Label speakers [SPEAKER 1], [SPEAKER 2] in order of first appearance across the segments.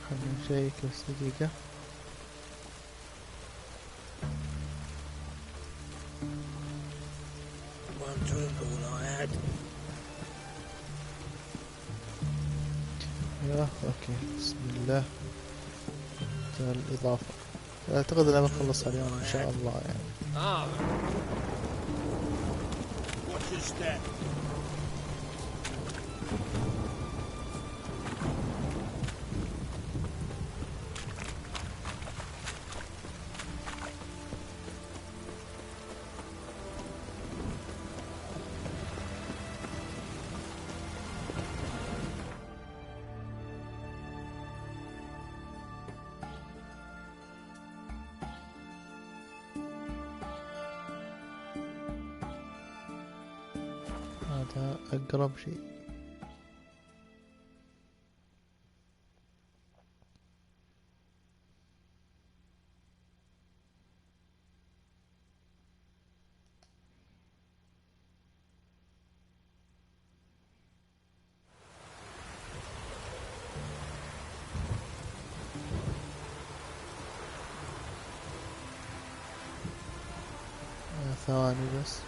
[SPEAKER 1] خلينا نشيك بس دقيقة. اوكي بسم الله. الاضافة اعتقد اننا بنخلصها اليوم ان شاء الله يعني. هذا أقرب شيء. ثواني بس.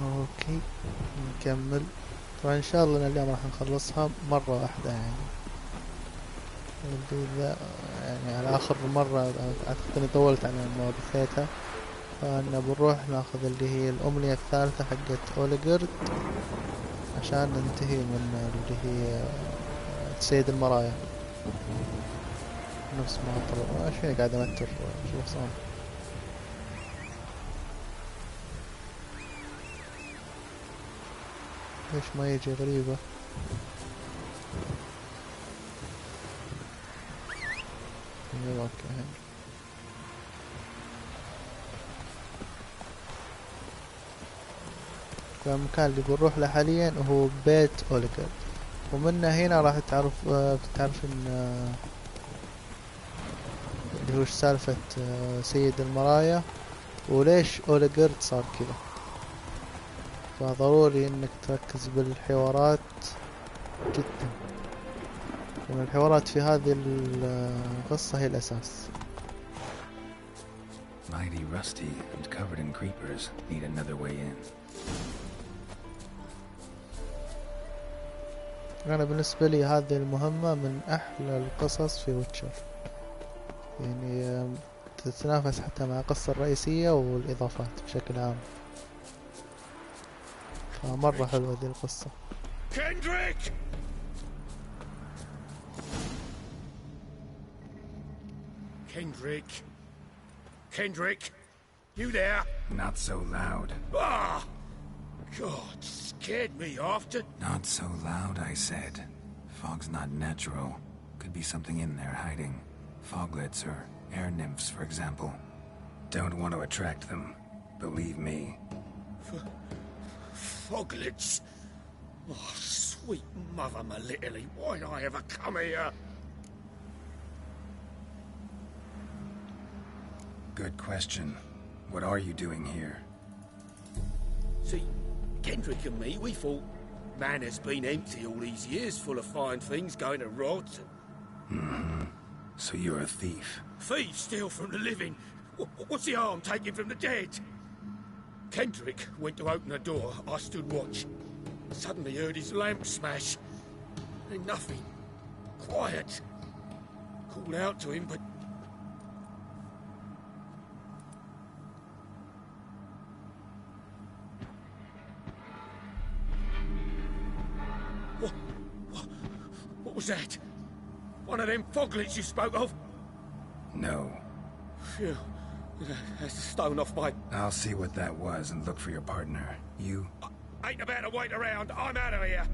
[SPEAKER 1] اوكي نكمل. طبعا ان شاء الله اليوم راح نخلصها مرة واحدة يعني. يعني على اخر مرة اعتقد اني طولت عن ما بثيتها، فانا بنروح ناخذ اللي هي الامنية الثالثة حقت اوليجرد عشان ننتهي من اللي هي سيد المرايا. نفس ما طلع ايش فيني قاعد امتر شوف صار. ليش ما يجي؟ غريبة. اوكي فالمكان اللي بنروح له حاليا هو بيت اوليجرد، ومنه هنا راح بتعرف ان اللي هو سالفة سيد المرايا وليش اوليجرد صار كذا. فضروري انك تركز بالحوارات جدا، لأن الحوارات في هذه القصة هي الأساس.
[SPEAKER 2] Mighty rusty and covered in creepers. Need another way in.
[SPEAKER 1] أنا بالنسبة لي هذه المهمة من أحلى القصص في ويتشر، يعني تتنافس حتى مع القصة الرئيسية والإضافات بشكل عام، فمرة حلوة دي القصة.
[SPEAKER 2] Kendrick, you there? Not so loud.
[SPEAKER 3] God, scared me after.
[SPEAKER 2] Not so loud, I said. Fog's not natural. Could be something in there hiding. Foglets or air nymphs, for example. Don't want to attract them. Believe me.
[SPEAKER 3] Foglets? Oh, sweet mother Melitterly, why'd I ever come here?
[SPEAKER 2] Good question. What are you doing here?
[SPEAKER 3] See, Kendrick and me, we thought man has been empty all these years, full of fine things going to rot.
[SPEAKER 2] So you're a thief?
[SPEAKER 3] Thieves steal from the living. What's the harm taking from the dead? Kendrick went to open the door. I stood watch. Suddenly heard his lamp smash. Then nothing. Quiet. Called out to him, but... What was that? One of them foglets you spoke of?
[SPEAKER 2] No.
[SPEAKER 3] Phew. That's a stone off my...
[SPEAKER 2] I'll see what that was and look for your partner. You?
[SPEAKER 3] Ain't about to wait around. I'm out of here.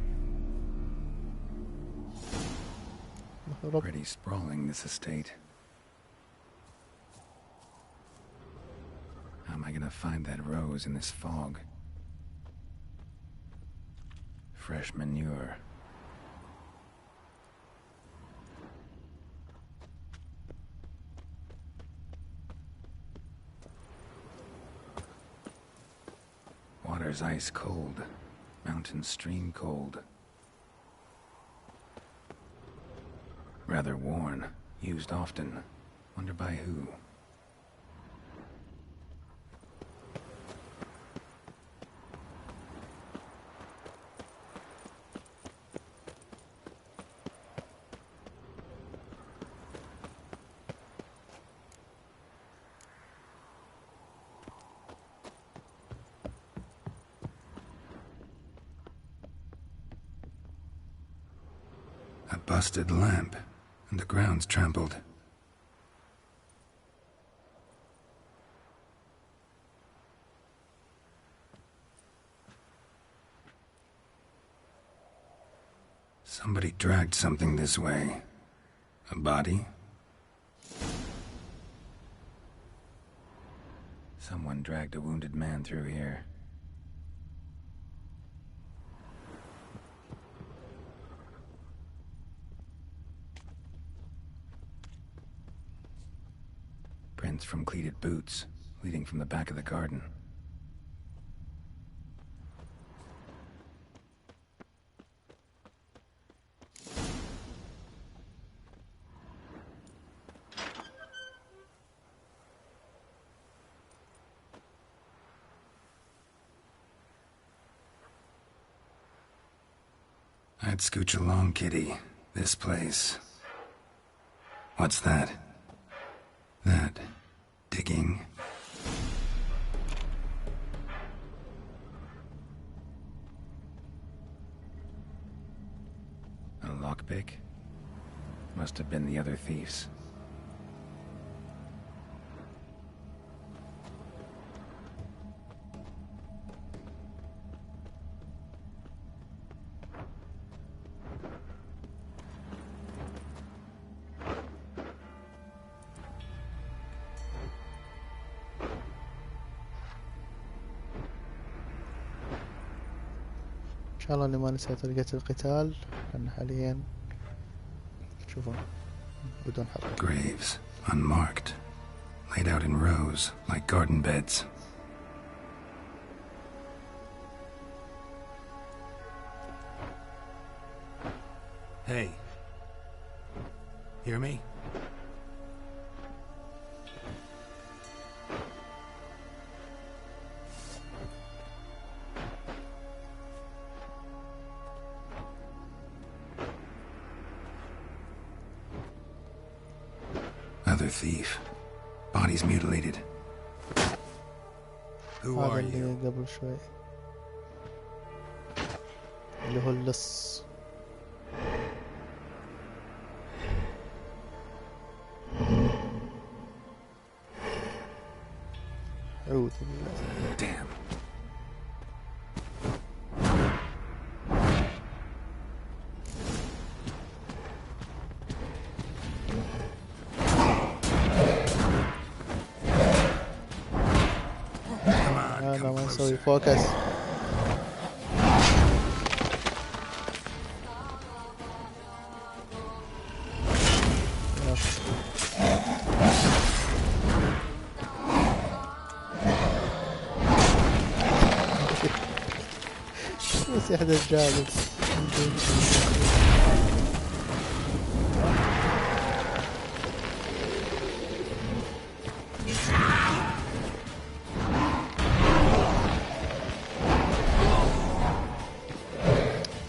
[SPEAKER 2] Pretty sprawling, this estate. How am I gonna find that rose in this fog? Fresh manure. Water's ice cold. Mountain stream cold. Rather worn. Used often. Wonder by who. A busted lamp, and the ground's trampled. Somebody dragged something this way. A body? Someone dragged a wounded man through here. Prints from cleated boots, leading from the back of the garden. I'd scooch along, kitty. This place. What's that? That... digging. A lockpick? Must have been the other thieves.
[SPEAKER 1] ان شاء الله اني ما نسيت طريقة القتال، لان حاليا شوفوا بدون حركة.
[SPEAKER 2] Graves, unmarked, laid out in rows like garden beds. Hey. Hear me? Another thief. Body's mutilated. Who
[SPEAKER 1] هذا
[SPEAKER 2] are
[SPEAKER 1] اللي
[SPEAKER 2] you?
[SPEAKER 1] قبل شوي اللي هو اللص. أعوذ بالله.
[SPEAKER 2] Damn.
[SPEAKER 1] انا ما نسوي فوكس. بس يحدى الجالب.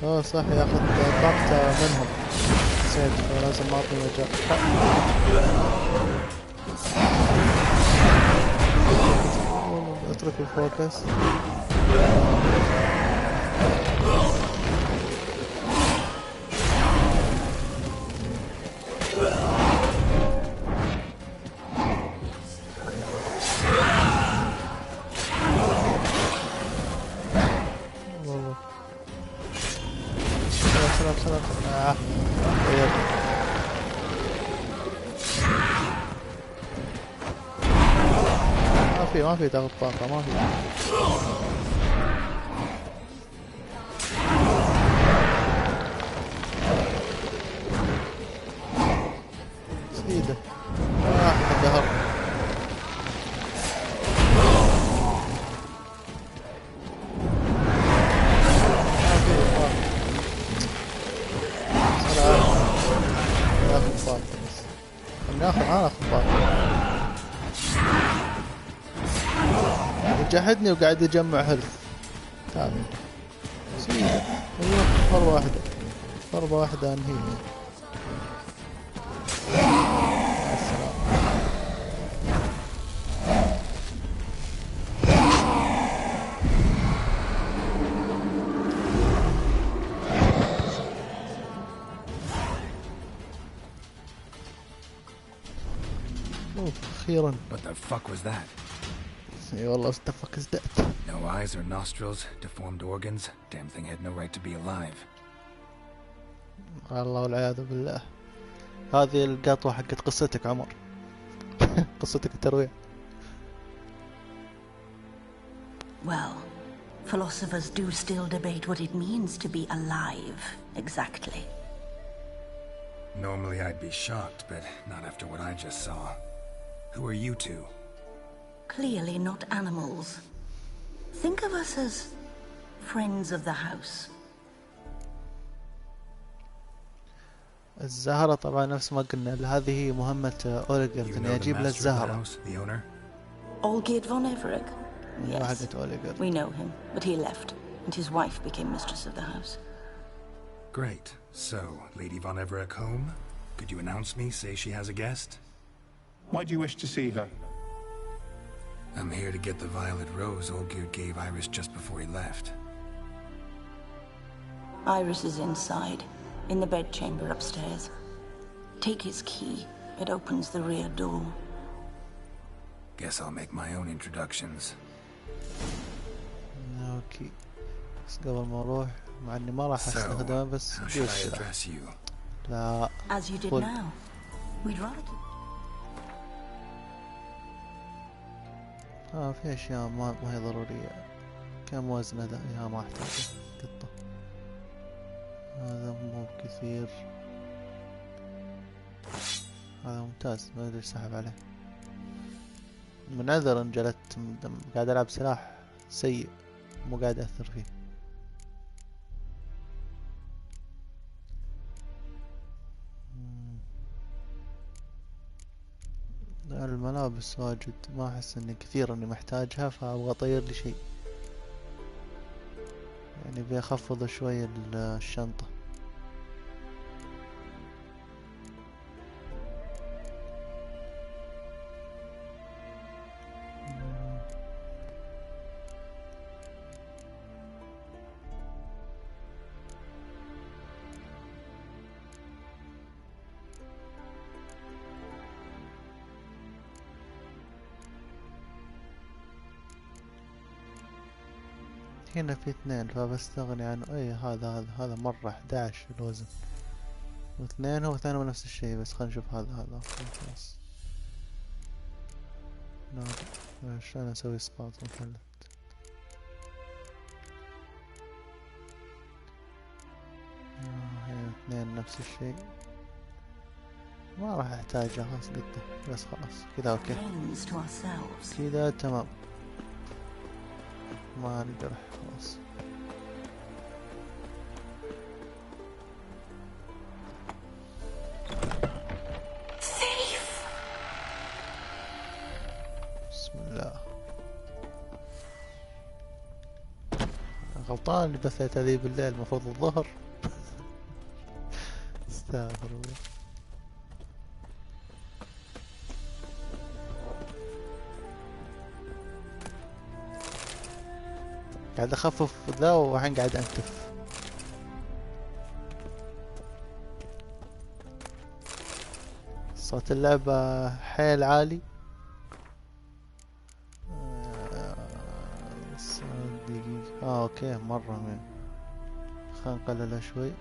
[SPEAKER 1] اوه صح، ياخذ طاقته منهم. نسيت، لازم اعطي مجال. اترك الفوكس. سلام. طيب. ما في ضغط طاقة، ما في. سيدة القهر. ناخذ طاقة. جحدني وقاعد يجمع هيلث. تعال سيدة. ايوه، ضربة واحدة انهي. مع السلامة. اخيرا.
[SPEAKER 2] What the fuck was that?
[SPEAKER 1] اي والله استفك ازدأت.
[SPEAKER 2] No eyes or nostrils, deformed organs. Damn thing had no right to be alive.
[SPEAKER 1] الله والعياذ بالله. هذه القطوة حقت قصتك عمر. قصتك الترويع.
[SPEAKER 4] Well, philosophers do still debate what it means to be alive, exactly.
[SPEAKER 2] Normally I'd be shocked, but not after what I just saw. Who are you two?
[SPEAKER 4] Clearly not animals. Think of us as friends of the house.
[SPEAKER 1] الزهرة طبعا نفس ما قلنا، هذه هي مهمة أوليغرد، إني أجيب له الزهرة.
[SPEAKER 4] Olgierd von Everett? Yes,
[SPEAKER 1] حقت أوليغرد.
[SPEAKER 4] we know him, but he left, and his wife became mistress of the house.
[SPEAKER 2] Great. So, Lady von Everett home? Could you announce me, say she has a guest?
[SPEAKER 5] Why do you wish to see her?
[SPEAKER 2] I'm here to get the violet rose Olgierd gave Iris just before he left.
[SPEAKER 4] Iris is inside, in the bedchamber upstairs. Take his key. It opens the rear door.
[SPEAKER 2] Guess I'll make my own introductions.
[SPEAKER 1] اوكي. بس قبل ما اروح، مع اني ما راح استخدمه، بس
[SPEAKER 2] how should I address you?
[SPEAKER 1] لا.
[SPEAKER 4] As you did now. We'd rather keep...
[SPEAKER 1] في اشياء ما هي ضرورية. كم وزنه ده؟ يا ما احتاجه. قطة. هذا مو كثير. هذا ممتاز، ما ادري سحب عليه. من عذر ان جلدت، قاعد العب سلاح سيء، مو قاعد اثر فيه. الملابس واجد، ما احس اني كثير اني محتاجها، فابغى اطير لي شيء، يعني بيخفض شوي الشنطة. هنا في 2 فبستغني عنه. اي هذا مرة 11 الوزن، واثنين هو ثاني نفس الشيء. بس خلينا نشوف هذا خلاص. شلون اسوي اسقاط مثلث؟ اثنين نفس الشيء. ما راح احتاجها خلاص قطة، بس خلاص كذا اوكي.
[SPEAKER 4] Gains to ourselves.
[SPEAKER 1] كذا تمام. ما نقدر خلاص. بسم الله. غلطان اللي بثيت هذه بالليل، المفروض الظهر. استغفر الله. قاعد اخفف ذا والحين قاعد انتف. صوت اللعبة حيل عالي. دقيقة. اوكي مرة من. خلينا نقللها شوي.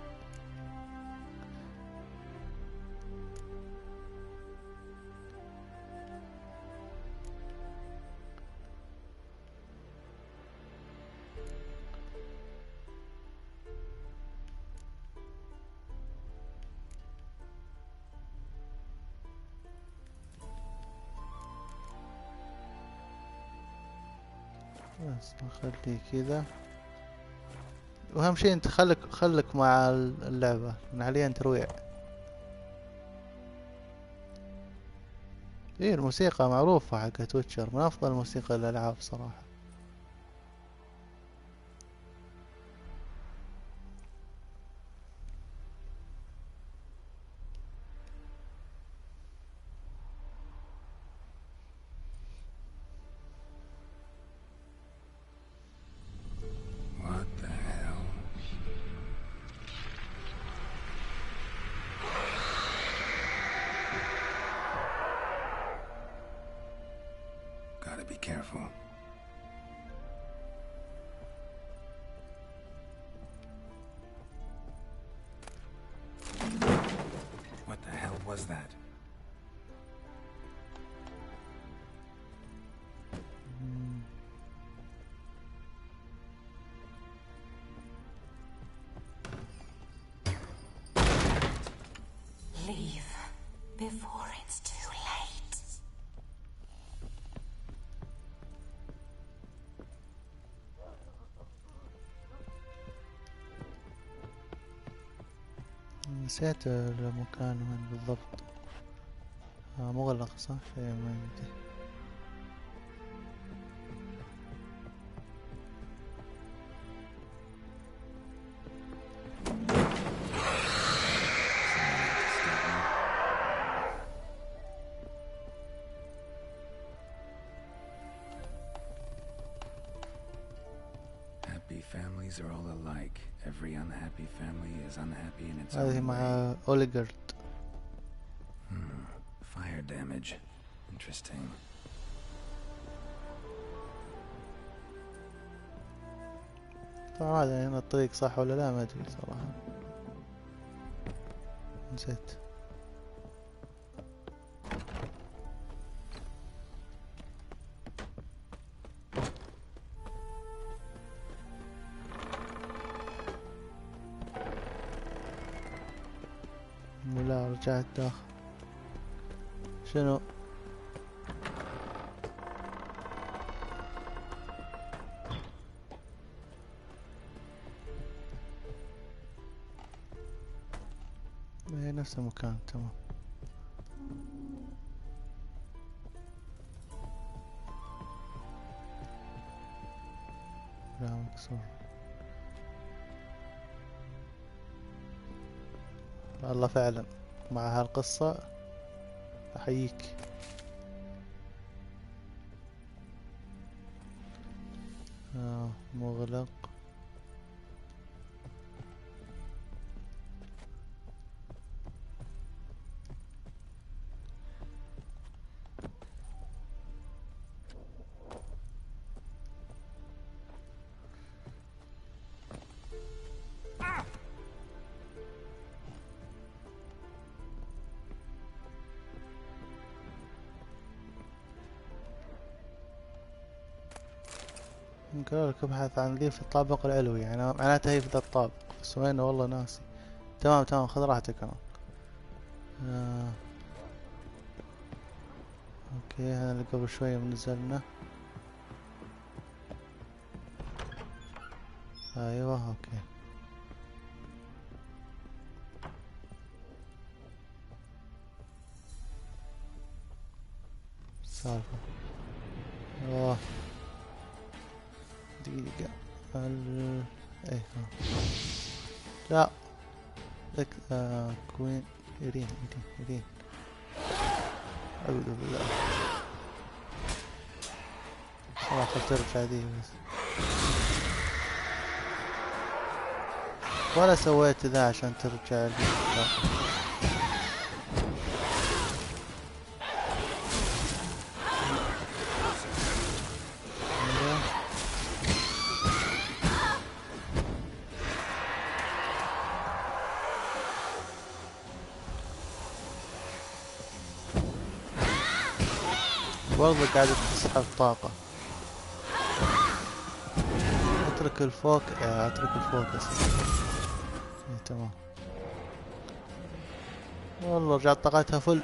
[SPEAKER 1] بس نخليه كذا. واهم شيء انت خلك مع اللعبة، لان حاليا ترويع. ايه الموسيقى معروفة حقت ويتشر، من افضل موسيقى الالعاب صراحة.
[SPEAKER 2] What the hell? Gotta be careful. What the hell was that?
[SPEAKER 4] Leave before it's too late.
[SPEAKER 1] نسيت المكان وين بالضبط. مغلق صح؟ شيء ما يمدي.
[SPEAKER 2] Happy families are all alike. Every unhappy family is unhappy in its
[SPEAKER 1] هذه
[SPEAKER 2] own
[SPEAKER 1] مع
[SPEAKER 2] way.
[SPEAKER 1] اوليجرد.
[SPEAKER 2] Fire damage. Interesting.
[SPEAKER 1] طبعا هذا هنا الطريق صح ولا لا ما ادري صراحة، نسيت. لا رجعت داخل. شنو؟ هي نفس المكان تمام. لا مكسور. والله فعلا مع هالقصة أحييك. مغلق. قالوا لك ابحث عن ذي في الطابق العلوي، يعني معناتها هي في ذا الطابق، بس وين والله ناسي. تمام تمام، خذ راحتك كمان. اوكي، هذا اللي قبل شوية نزلنا. ايوه اوكي. سالفة اوه دقيقة ايه لا لك كوين إيرين. أعوذ بالله. صراحة ترجع دي بس ولا سويت ذا عشان ترجع لي. برضه قاعدة تسحب طاقة. اترك الفوكس. ايه تمام. والله رجعت طاقتها فل.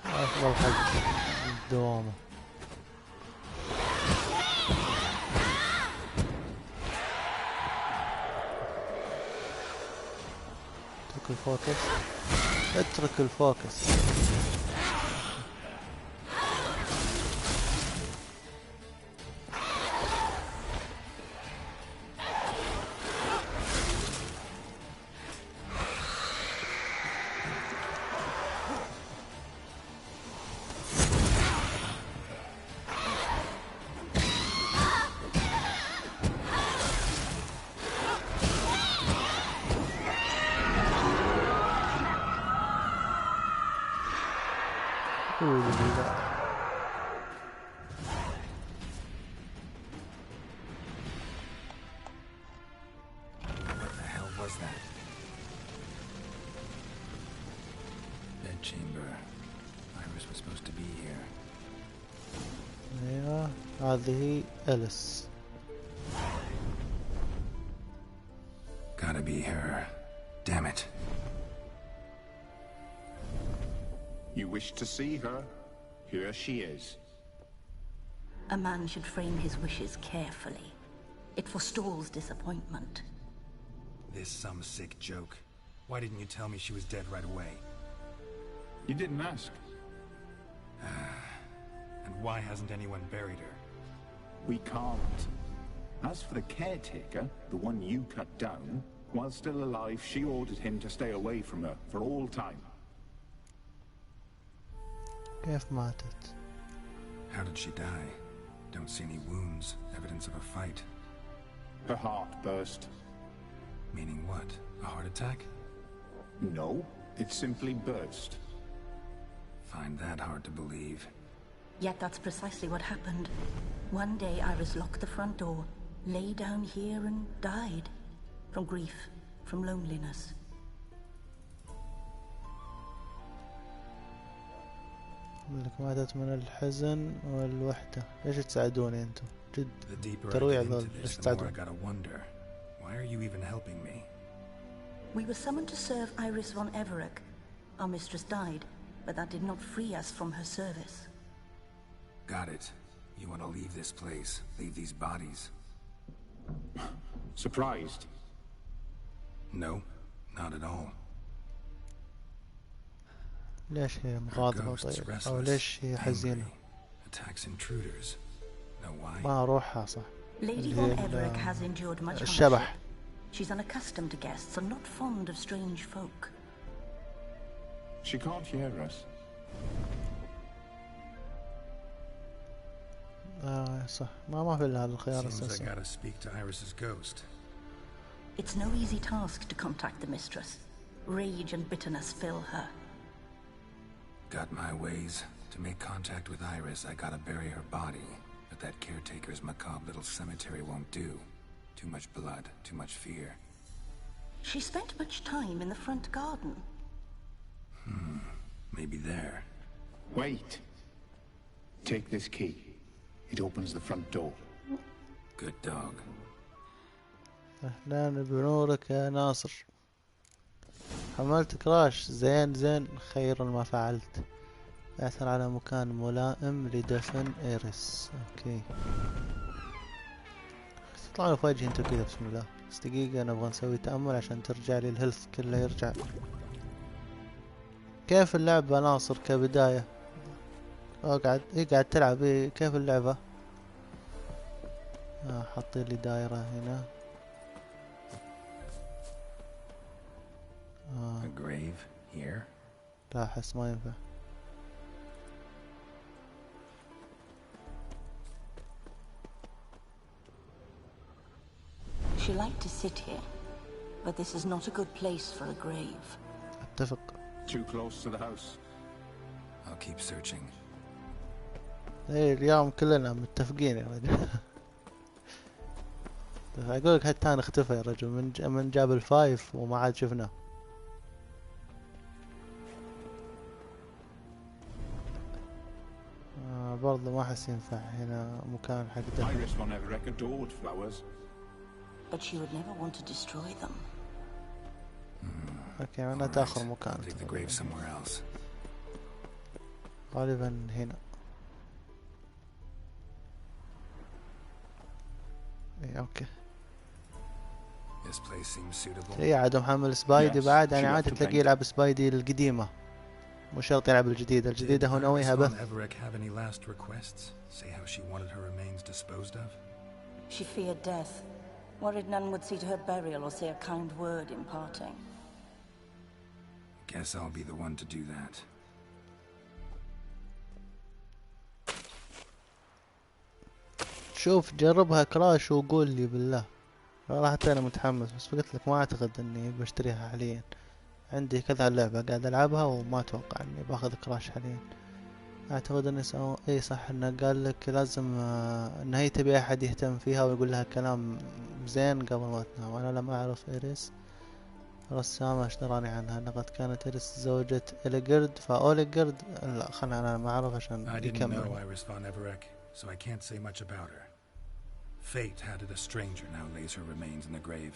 [SPEAKER 1] أفضل حق الدوامة. اترك الفوكس. هذه أليس.
[SPEAKER 2] Gotta be her. Damn it.
[SPEAKER 5] You wish to see her? Here she is.
[SPEAKER 4] A man should frame his wishes carefully. It forestalls disappointment.
[SPEAKER 2] This some sick joke. Why didn't you tell me she was dead right away?
[SPEAKER 5] You didn't ask.
[SPEAKER 2] And why hasn't anyone buried her?
[SPEAKER 5] We can't. As for the caretaker, the one you cut down, while still alive, she ordered him to stay away from her for all time.
[SPEAKER 1] كيف ماتت؟
[SPEAKER 2] How did she die? Don't see any wounds, evidence of a fight.
[SPEAKER 5] Her heart burst.
[SPEAKER 2] Meaning what? A heart attack?
[SPEAKER 5] No, it simply burst.
[SPEAKER 2] Find that hard to believe.
[SPEAKER 4] Yet that's precisely what happened. One day Iris locked the front door, lay down here and died. From grief, from loneliness.
[SPEAKER 1] لك ماتت من الحزن والوحدة. ليش تساعدوني انتم؟ جد
[SPEAKER 2] The deeper I
[SPEAKER 1] ترويع
[SPEAKER 2] get into
[SPEAKER 1] ذول. ليش
[SPEAKER 2] this, the more I
[SPEAKER 1] تساعدون؟
[SPEAKER 2] gotta wonder. Why are you even helping me?
[SPEAKER 4] We were summoned to serve Iris von Everec. Our mistress died, but that did not free us from her service.
[SPEAKER 2] Got it. You want to leave this place, leave these bodies?
[SPEAKER 5] Surprised?
[SPEAKER 2] No, not at all.
[SPEAKER 1] ليش هي
[SPEAKER 2] Her
[SPEAKER 1] مغاضبة
[SPEAKER 2] ghost's
[SPEAKER 1] طيب؟ أو
[SPEAKER 2] restless,
[SPEAKER 1] ليش هي حزينة؟
[SPEAKER 2] angry, attacks intruders. Know why?
[SPEAKER 1] ما أروحها صح.
[SPEAKER 4] Lady
[SPEAKER 1] اللي
[SPEAKER 4] von
[SPEAKER 1] هي
[SPEAKER 4] Everec has endured much hardship.
[SPEAKER 1] الشبح.
[SPEAKER 4] She's unaccustomed to guests and not fond of strange folk.
[SPEAKER 5] She can't hear us.
[SPEAKER 1] صح. ما في إلا هذا الخيار
[SPEAKER 2] Seems I
[SPEAKER 1] الأساسي.
[SPEAKER 2] gotta speak to Iris's ghost.
[SPEAKER 4] It's no easy task to contact the mistress. Rage and bitterness fill her.
[SPEAKER 2] Got my ways. To make contact with Iris, I gotta bury her body. But that caretaker's macabre little cemetery won't do. Too much blood, too much fear.
[SPEAKER 4] She spent much time in the front garden.
[SPEAKER 2] Maybe there.
[SPEAKER 5] Wait. Take this key. It opens the front door.
[SPEAKER 2] Good dog.
[SPEAKER 1] اهلا بنورك يا ناصر. حملت كراش. زين خير ما فعلت. اعثر على مكان ملائم لدفن إيريس. اوكي. تطلعوا في وجهي انتو كذا بسم الله. بس دقيقة نبغى نسوي تأمل عشان ترجع لي الهيلث كله يرجع. كيف اللعبة ناصر كبداية؟ قاعد تلعب كيف اللعبة؟ حطي لي دايرة هنا.
[SPEAKER 2] A grave here?
[SPEAKER 1] لا أحس ما ينفع.
[SPEAKER 4] She liked to sit here, but this is not a good place for a grave.
[SPEAKER 1] اتفق.
[SPEAKER 5] Too close to the house.
[SPEAKER 2] I'll keep searching.
[SPEAKER 1] اليوم كلنا متفقين يا رجل. اقولك هالتاني اختفى يا رجل من جاب الفايف وما عاد شفناه. برضه ما احس ينفع هنا مكان حق دفن.
[SPEAKER 5] Iris will never wreck a door with flowers.
[SPEAKER 4] But she would never want to destroy them.
[SPEAKER 1] اوكي معناته اخر مكان.
[SPEAKER 2] I'll take the grave somewhere else.
[SPEAKER 1] غالبا هنا. اوكي.
[SPEAKER 2] This place seems suitable.
[SPEAKER 1] عاد محمل سبايدي بعد يعني عاد تلاقيه يلعب سبايدي القديمة. مو شرط يلعب الجديدة هو ناويها بث.
[SPEAKER 2] have any last requests? Say how she wanted her remains disposed of?
[SPEAKER 4] She feared death, worried none would see to her burial or say a kind word in parting.
[SPEAKER 2] Guess I'll be the one to do that.
[SPEAKER 1] شوف جربها كراش وقول لي بالله. والله حتى انا متحمس بس قلت لك ما اعتقد اني بشتريها حاليا. عندي كذا لعبة قاعد العبها وما اتوقع اني باخذ كراش حاليا. اعتقد اني اي صح انه قال لك لازم ان هي تبي احد يهتم فيها ويقول لها كلام زين قبل ما تنام. انا لم اعرف إيريس رسامة اشتراني عنها. لقد كانت إيريس زوجة إليجرد فأوليجرد. لا خلنا انا ما اعرف عشان
[SPEAKER 2] I didn't
[SPEAKER 1] يكمل.
[SPEAKER 2] know Iris von Everec, so I can't say much about her. Fate had it a stranger now lays her remains in the grave.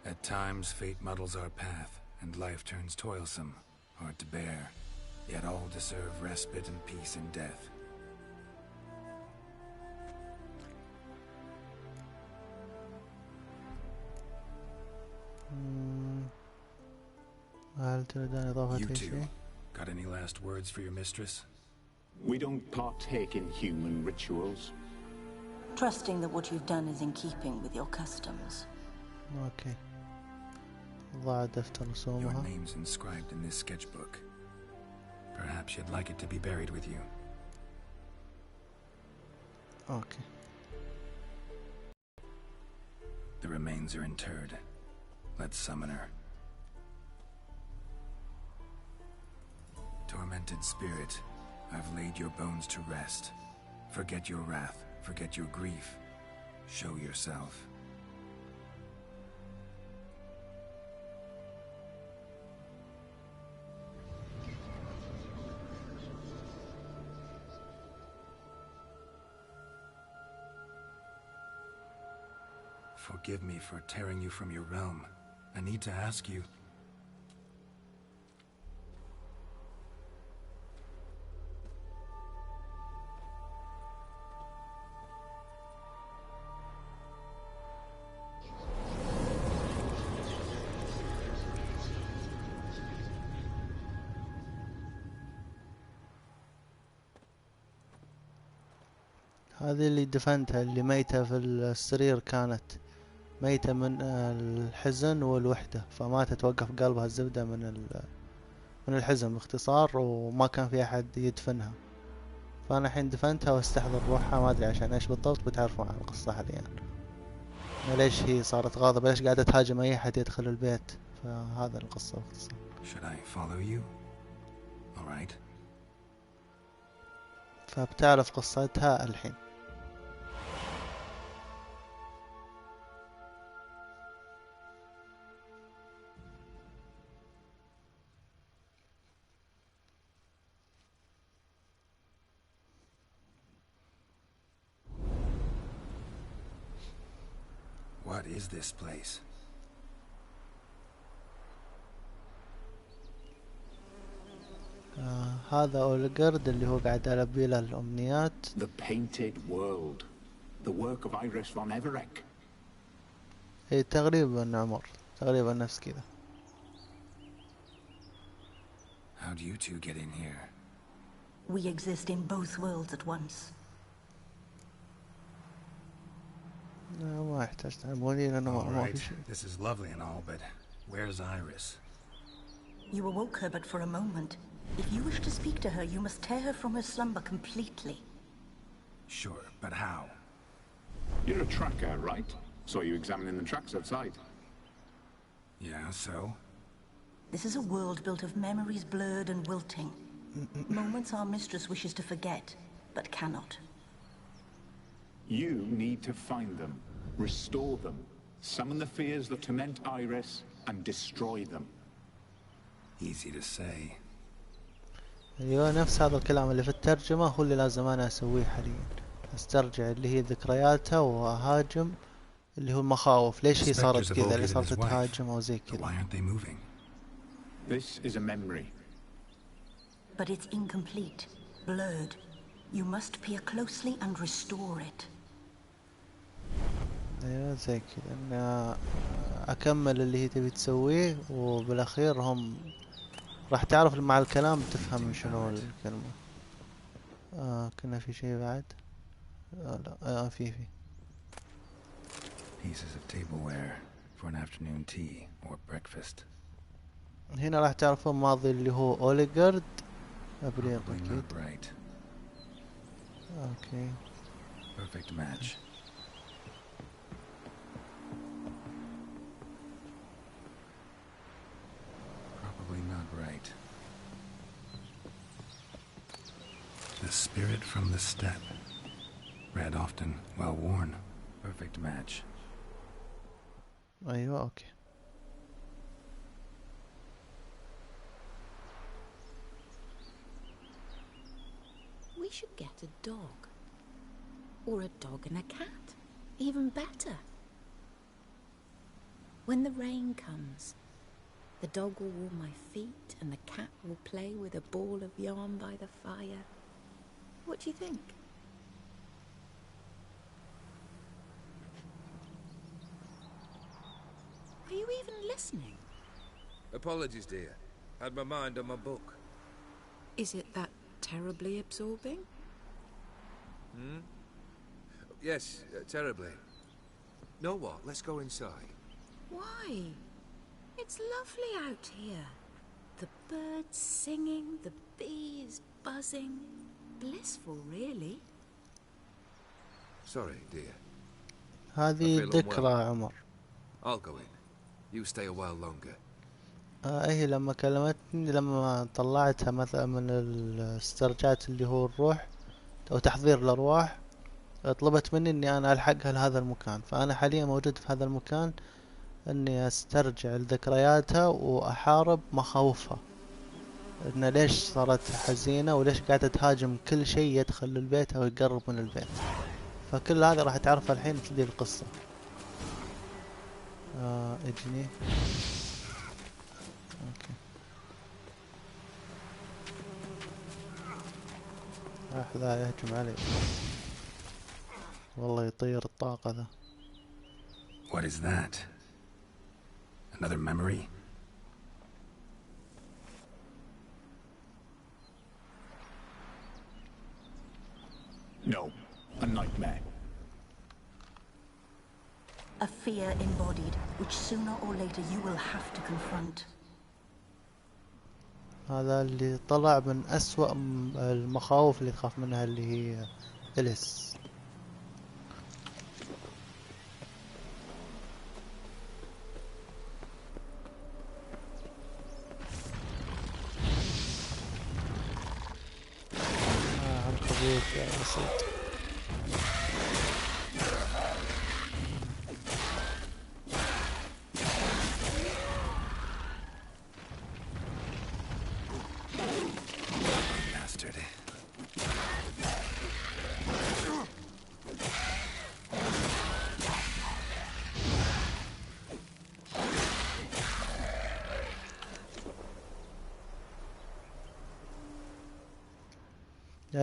[SPEAKER 2] At times fate muddles our path, and life turns toilsome, hard to bear. Yet all deserve respite and peace in death.
[SPEAKER 1] هل تريدان إضافة
[SPEAKER 2] You
[SPEAKER 1] أي
[SPEAKER 2] two,
[SPEAKER 1] شيء؟
[SPEAKER 2] got any last words for your mistress?
[SPEAKER 5] We don't partake in human rituals.
[SPEAKER 4] Trusting that what you've done is in keeping with your customs.
[SPEAKER 1] اوكي. ضاع دفتر
[SPEAKER 2] Your
[SPEAKER 1] رسومها.
[SPEAKER 2] name's inscribed in this sketchbook. Perhaps you'd like it to be buried with you.
[SPEAKER 1] اوكي.
[SPEAKER 2] The remains are interred. Let's summon her. Tormented spirit, I've laid your bones to rest. Forget your wrath, forget your grief. Show yourself. Forgive me for tearing you from your realm. I need to ask you.
[SPEAKER 1] هذه اللي دفنتها اللي ميتة في السرير كانت ميتة من الحزن والوحدة فماتت توقف قلبها الزبدة من الحزن باختصار وما كان في أحد يدفنها. فأنا الحين دفنتها واستحضر روحها ما أدري عشان إيش بالضبط بتعرفون عن القصة حاليا. ليش هي صارت غاضبة ليش قاعدة تهاجم أي أحد يدخل البيت فهذا القصة باختصار.
[SPEAKER 2] Should I follow you? All right.
[SPEAKER 1] فبتعرف قصتها الحين.
[SPEAKER 2] is this place?
[SPEAKER 1] هذا أوليغارد اللي هو قاعد ألبي له الأمنيات.
[SPEAKER 5] The painted world. The work of Iris von Everec.
[SPEAKER 1] إيه تقريبا عمر، تقريبا نفس كذا.
[SPEAKER 2] How do you two get in here?
[SPEAKER 4] We exist in both worlds at once.
[SPEAKER 1] ما يحتاج تعلموني لأنه ما في
[SPEAKER 2] Alright,
[SPEAKER 1] شيء.
[SPEAKER 2] this is lovely and all, but where's Iris?
[SPEAKER 4] You awoke her but for a moment. If you wish to speak to her, you must tear her from her slumber completely.
[SPEAKER 2] Sure, but how?
[SPEAKER 5] You're a tracker, right? Saw you examining the tracks outside.
[SPEAKER 2] Yeah, so?
[SPEAKER 4] This is a world built of memories blurred and wilting. Moments our mistress wishes to forget, but cannot.
[SPEAKER 5] You need to find them, restore them, summon the fears that torment Iris, and destroy them.
[SPEAKER 2] Easy to say.
[SPEAKER 1] ايوه نفس هذا الكلام اللي في الترجمة هو اللي لازم انا اسويه حاليا. استرجع اللي هي ذكرياتها واهاجم اللي هو المخاوف. ليش هي صارت كذا؟ ليش صارت تهاجم او زي كذا؟
[SPEAKER 2] Why aren't they moving?
[SPEAKER 5] This is a memory.
[SPEAKER 4] But it's incomplete, blurred. You must peer closely and restore it.
[SPEAKER 1] ايوه زي كذا ان اكمل اللي هي تبي تسويه وبالاخير هم راح تعرف مع الكلام تفهم شنو الكلمة. كنا في شيء بعد؟ لا في
[SPEAKER 2] Pieces of tableware for an afternoon tea or breakfast.
[SPEAKER 1] هنا راح تعرفون ماضي اللي هو أوليغارد أبريق
[SPEAKER 2] Probably
[SPEAKER 1] أكيد.
[SPEAKER 2] not right.
[SPEAKER 1] أوكي.
[SPEAKER 2] Perfect match. Probably not right. The spirit from the steppe. Read often, well worn. Perfect match.
[SPEAKER 1] أيوة أوكي.
[SPEAKER 6] We should get a dog. Or a dog and a cat. Even better. When the rain comes, the dog will warm my feet and the cat will play with a ball of yarn by the fire. What do you think? Are you even listening?
[SPEAKER 7] Apologies, dear. Had my mind on my book.
[SPEAKER 6] Is it that terribly absorbing?
[SPEAKER 7] Yes, terribly. Know what? Let's go inside.
[SPEAKER 6] Why? It's lovely out here. The birds singing, the bees buzzing. Blissful, really.
[SPEAKER 7] Sorry, dear.
[SPEAKER 1] هذه
[SPEAKER 7] I feel
[SPEAKER 1] ذكرى
[SPEAKER 7] unwell.
[SPEAKER 1] عمر.
[SPEAKER 7] I'll go in. You stay a while longer.
[SPEAKER 1] هي لما كلمتني لما طلعتها مثلا من الاسترجاعات اللي هو الروح أو تحضير الأرواح طلبت مني إني أنا ألحقها لهذا المكان. فأنا حاليا موجود في هذا المكان إني أسترجع ذكرياتها وأحارب مخاوفها. إن ليش صارت حزينة وليش قاعدة تهاجم كل شيء يدخل للبيت أو يقرب من البيت. فكل هذا راح تعرفها الحين في ذي القصة. اجني. اوكي. راح ذا يهجم علي. والله يطير الطاقة ذا.
[SPEAKER 2] What is that? Another memory?
[SPEAKER 5] No, a nightmare.
[SPEAKER 4] A fear embodied, which sooner or later you will have to confront.
[SPEAKER 1] هذا اللي طلع من أسوأ المخاوف اللي تخاف منها اللي هي إليس. عنكبوت يا بسيط.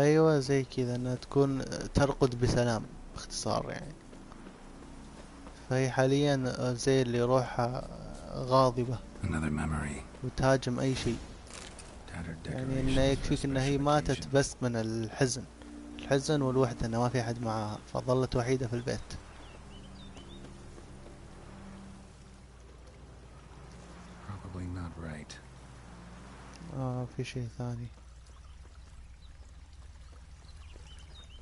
[SPEAKER 1] ايوه زي كذا، انها تكون ترقد بسلام باختصار يعني. فهي حاليا زي اللي روحها غاضبة
[SPEAKER 2] Another memory.
[SPEAKER 1] وتهاجم اي شيء.
[SPEAKER 2] Tattered
[SPEAKER 1] يعني انه
[SPEAKER 2] decorations for a
[SPEAKER 1] يكفيك ان هي
[SPEAKER 2] special
[SPEAKER 1] ماتت
[SPEAKER 2] occasion.
[SPEAKER 1] بس من الحزن والوحدة، انه ما في احد معاها، فظلت وحيدة في البيت.
[SPEAKER 2] Probably not right.
[SPEAKER 1] في شيء ثاني.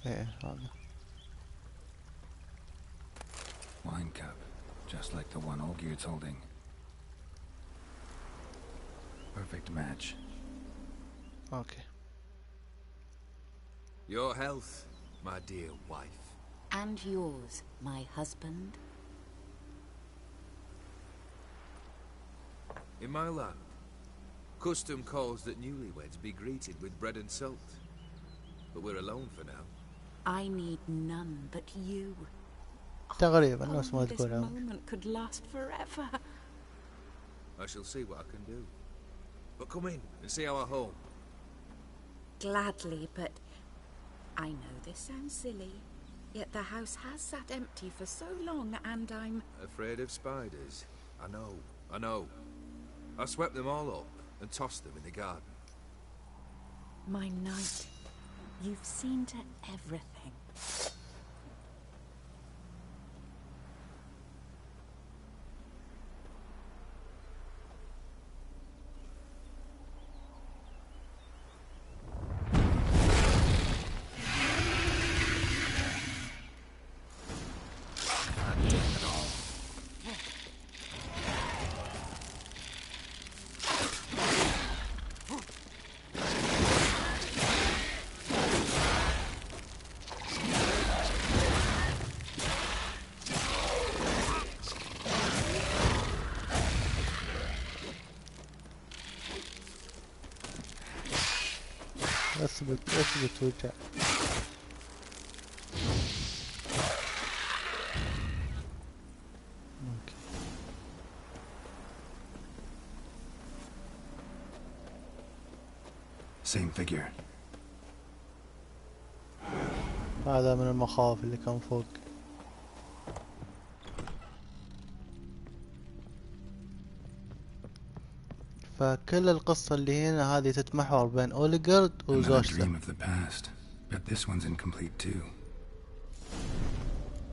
[SPEAKER 1] ايه هذا.
[SPEAKER 2] Wine cup, just like the one Olgierd's holding. Perfect match.
[SPEAKER 1] اوكي.
[SPEAKER 7] Your health, my dear wife.
[SPEAKER 6] And yours, my husband.
[SPEAKER 7] In my land, custom calls that newlyweds be greeted with bread and salt. But we're alone for now.
[SPEAKER 6] I need none but you.
[SPEAKER 1] تقريبا نفس ما
[SPEAKER 6] Only this
[SPEAKER 1] تقول.
[SPEAKER 6] moment could last forever.
[SPEAKER 7] I shall see what I can do. But come in and see our home.
[SPEAKER 6] Gladly, but I know this sounds silly, yet the house has sat empty for so long, and I'm
[SPEAKER 7] Afraid of spiders? I know. I swept them all up and tossed them in the garden.
[SPEAKER 6] my knight. You've seen to everything.
[SPEAKER 1] اثبت وجع. اوكي.
[SPEAKER 2] Same figure.
[SPEAKER 1] هذا من المخاوف اللي كان فوق. فكل القصة اللي هنا هذه تتمحور بين أوليغارد
[SPEAKER 2] Another
[SPEAKER 1] وزوجته.
[SPEAKER 2] dream of the past. But this one's incomplete too.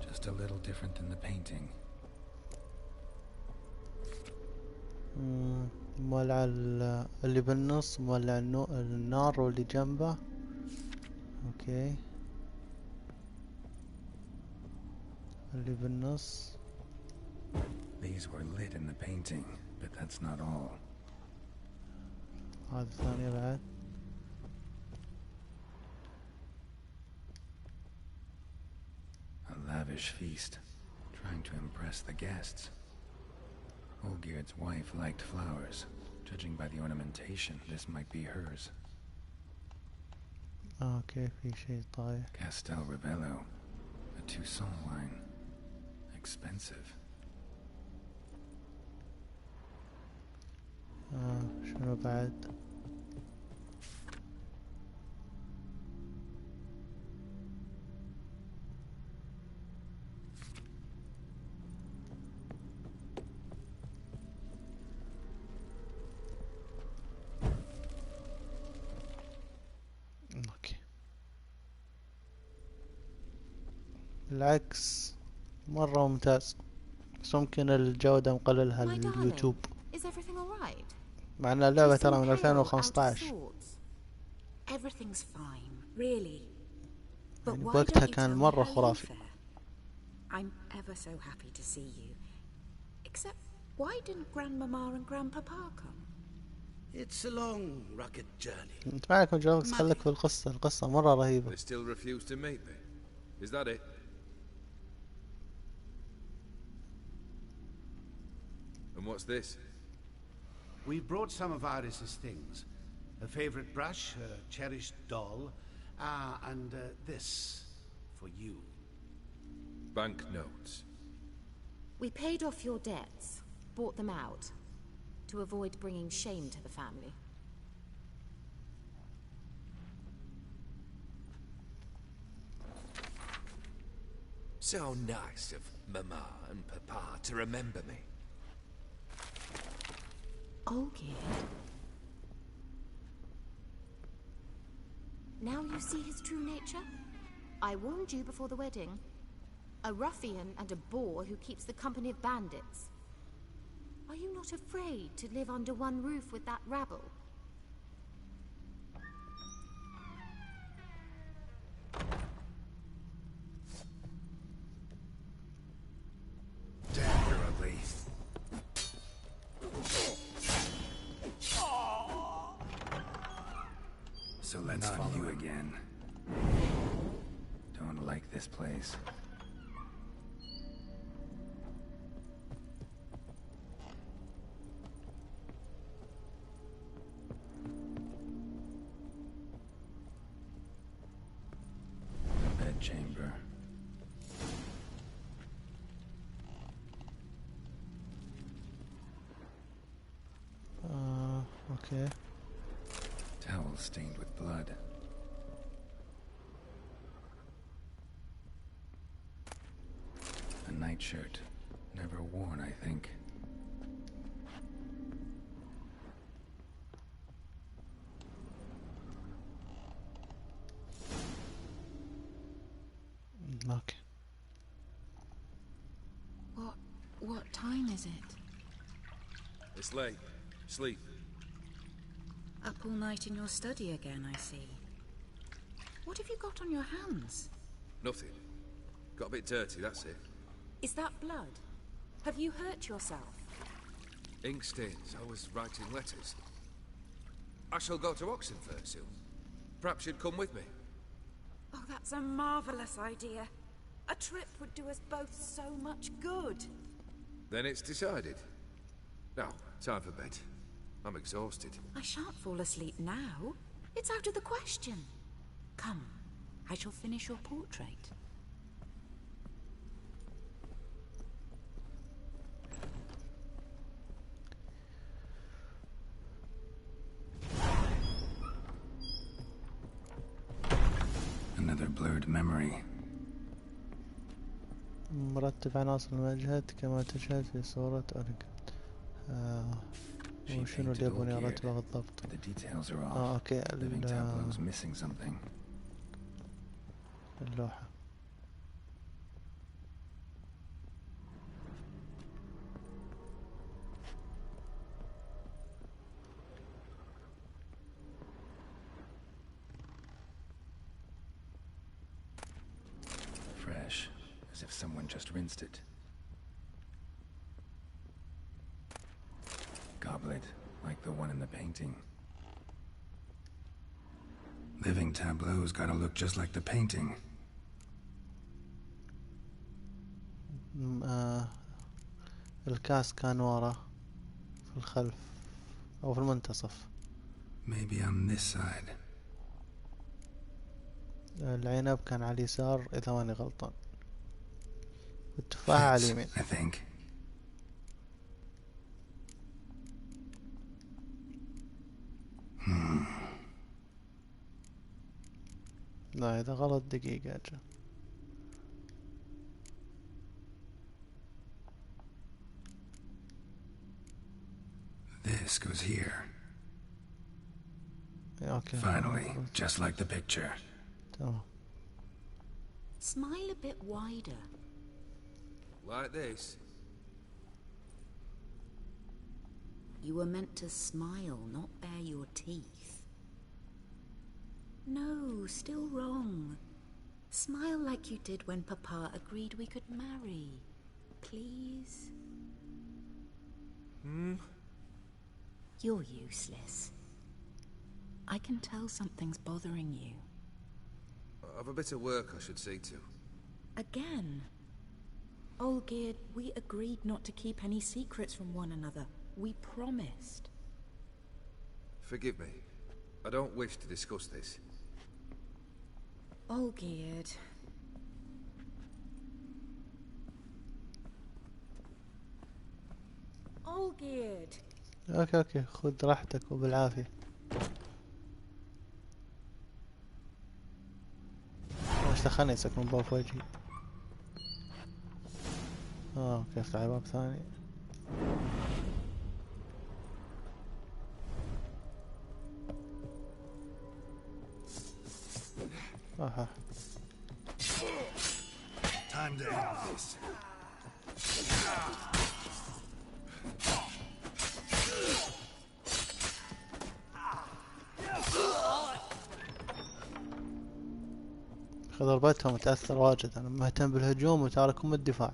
[SPEAKER 2] Just a little different than the painting.
[SPEAKER 1] مولع اللي بالنص، مولع النار، واللي جنبه. اوكي. اللي بالنص.
[SPEAKER 2] These were lit in the painting, but that's not all.
[SPEAKER 1] هذا ثاني بعد.
[SPEAKER 2] A lavish feast, trying to impress the guests. Olgierd's wife liked flowers. Judging by the ornamentation, this might be hers.
[SPEAKER 1] اوكي في شيء طايح.
[SPEAKER 2] Castel Rebello, a Toussaint wine. Expensive.
[SPEAKER 1] شنو بعد؟ اوكي. العكس مرة ممتاز، بس ممكن الجودة مقللها
[SPEAKER 6] My darling,
[SPEAKER 1] لليوتيوب،
[SPEAKER 6] is everything all right?
[SPEAKER 1] مع ان اللعبة
[SPEAKER 6] You
[SPEAKER 1] ترى
[SPEAKER 6] seem
[SPEAKER 1] من
[SPEAKER 6] pale, out of
[SPEAKER 1] 2015.
[SPEAKER 6] sorts. Everything's fine, really. But
[SPEAKER 1] يعني
[SPEAKER 6] why
[SPEAKER 1] بوقتها
[SPEAKER 6] don't you
[SPEAKER 1] كان
[SPEAKER 6] tell me
[SPEAKER 1] مرة
[SPEAKER 6] how you
[SPEAKER 1] خرافي.
[SPEAKER 6] fare? I'm ever so happy to see you. Except, why didn't Grandmama and Grandpapa come?
[SPEAKER 8] It's a long, rugged journey.
[SPEAKER 1] انت معك مجرد خليك في القصة، القصة مرة رهيبة.
[SPEAKER 7] They still refuse to meet me. Is that it? And what's this?
[SPEAKER 8] We brought some of Iris's things. Her favorite brush, her cherished doll, and this for you.
[SPEAKER 7] Banknotes.
[SPEAKER 9] We paid off your debts, bought them out, to avoid bringing shame to the family.
[SPEAKER 7] So nice of Mama and Papa to remember me.
[SPEAKER 6] Olgierd?
[SPEAKER 9] Now you see his true nature? I warned you before the wedding. A ruffian and a boor who keeps the company of bandits. Are you not afraid to live under one roof with that rabble?
[SPEAKER 2] Damn, you're ugly. So let's follow you again. Don't like this place. Chamber.
[SPEAKER 1] Okay.
[SPEAKER 2] Towel stained with blood. A nightshirt. Never worn, I think.
[SPEAKER 1] Okay.
[SPEAKER 6] What time is it?
[SPEAKER 7] It's late. Sleep.
[SPEAKER 6] Up all night in your study again, I see. What have you got on your hands?
[SPEAKER 7] Nothing. Got a bit dirty, that's it.
[SPEAKER 6] Is that blood? Have you hurt yourself?
[SPEAKER 7] Ink stains. I was writing letters. I shall go to Oxenfurt soon. Perhaps you'd come with me.
[SPEAKER 6] Oh, that's a marvelous idea. A trip would do us both so much good.
[SPEAKER 7] Then it's decided. Now, time for bed. I'm exhausted.
[SPEAKER 6] I shan't fall asleep now. It's out of the question. Come, I shall finish your portrait.
[SPEAKER 2] Another blurred memory.
[SPEAKER 1] مرتب عناصر المشهد كما تشاهد في صورة أوليغارد. وشنو اللي يبوني أرتبه بالضبط؟ اوكي اللوحة.
[SPEAKER 2] Fresh, as if someone just rinsed it. Goblet, like the one in the painting. Living tableau's gotta look just like the painting.
[SPEAKER 1] الكاس كان ورا في الخلف أو في المنتصف.
[SPEAKER 2] Maybe on this side.
[SPEAKER 1] العنب كان على اليسار إذا ماني غلطان. التفاحة على اليمين.
[SPEAKER 2] I think.
[SPEAKER 1] لا إذا غلط دقيقة أجل.
[SPEAKER 2] This goes here.
[SPEAKER 1] Okay.
[SPEAKER 2] Finally, just like the picture.
[SPEAKER 1] تمام.
[SPEAKER 6] Smile a bit wider.
[SPEAKER 7] Like this?
[SPEAKER 6] You were meant to smile, not bare your teeth. No, still wrong. Smile like you did when Papa agreed we could marry. Please? You're useless. I can tell something's bothering you.
[SPEAKER 7] I've a bit of work I should see to.
[SPEAKER 6] Again? Olgierd, we agreed not to keep any secrets from one another. We promised.
[SPEAKER 7] Forgive me. I don't wish to discuss this.
[SPEAKER 6] Olgierd. Olgierd.
[SPEAKER 1] اوكي خذ راحتك وبالعافية. ايش دخلني يسكن باب وجهي. اوكي افتح باب ثاني. اها
[SPEAKER 2] Time to end this.
[SPEAKER 1] ضربتهم متأثر واجد. انا مهتم بالهجوم وتاركهم الدفاع.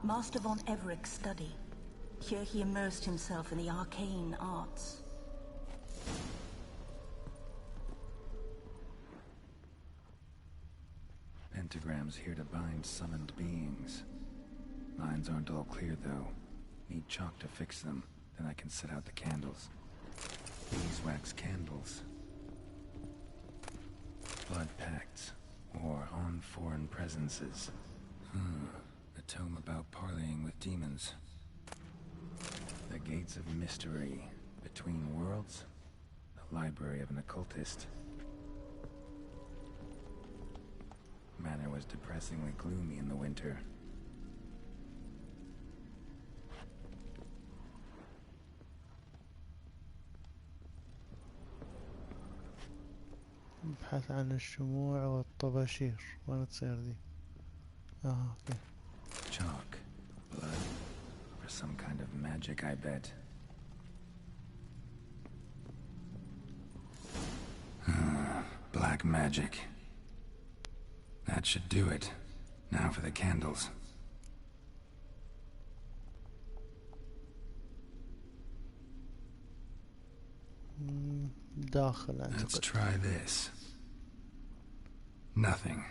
[SPEAKER 4] Master von Everett's study. Here he immersed himself in the arcane arts.
[SPEAKER 2] Pentagrams here to bind summoned beings. Lines aren't all clear though. Need chalk to fix them, then I can set out the candles. Beeswax candles. Blood pacts, or on foreign presences. A tome about parleying with demons. The Gates of Mystery. Between Worlds. The Library of an Occultist. Manor was depressingly gloomy in the winter.
[SPEAKER 1] ابحث عن الشموع والطباشير. وين تصير دي؟ اوكي.
[SPEAKER 2] Chalk. Blood. For some kind of magic, I bet. Black magic. That should do it. Now for the candles.
[SPEAKER 1] داخل
[SPEAKER 2] Let's
[SPEAKER 1] اعتقد.
[SPEAKER 2] try this. Nothing.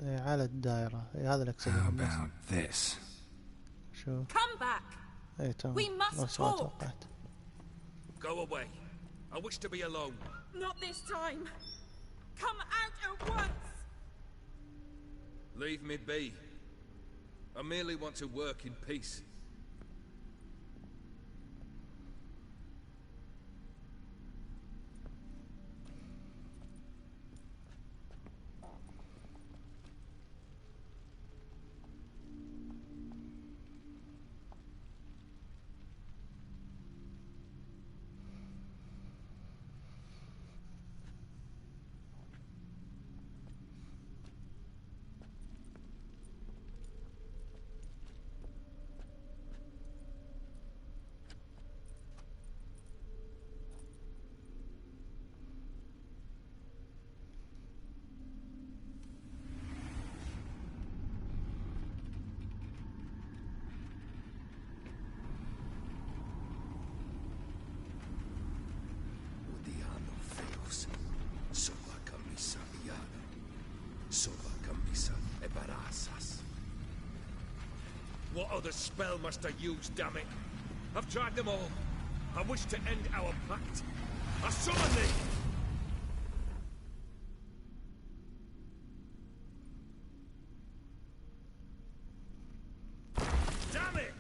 [SPEAKER 1] على الدائرة. هذا اللي
[SPEAKER 2] How
[SPEAKER 1] اقصده.
[SPEAKER 2] about this?
[SPEAKER 1] شو؟
[SPEAKER 9] Come back!
[SPEAKER 1] اي تمام.
[SPEAKER 9] We must
[SPEAKER 1] نفس ما
[SPEAKER 9] talk.
[SPEAKER 1] توقعت.
[SPEAKER 7] Go away. I wish to be alone.
[SPEAKER 9] Not this time! Come out at once!
[SPEAKER 7] Leave me be. I merely want to work in peace. What other spell must I use, damn it? I've tried them all. I wish to end our pact. I summon thee! Damn it!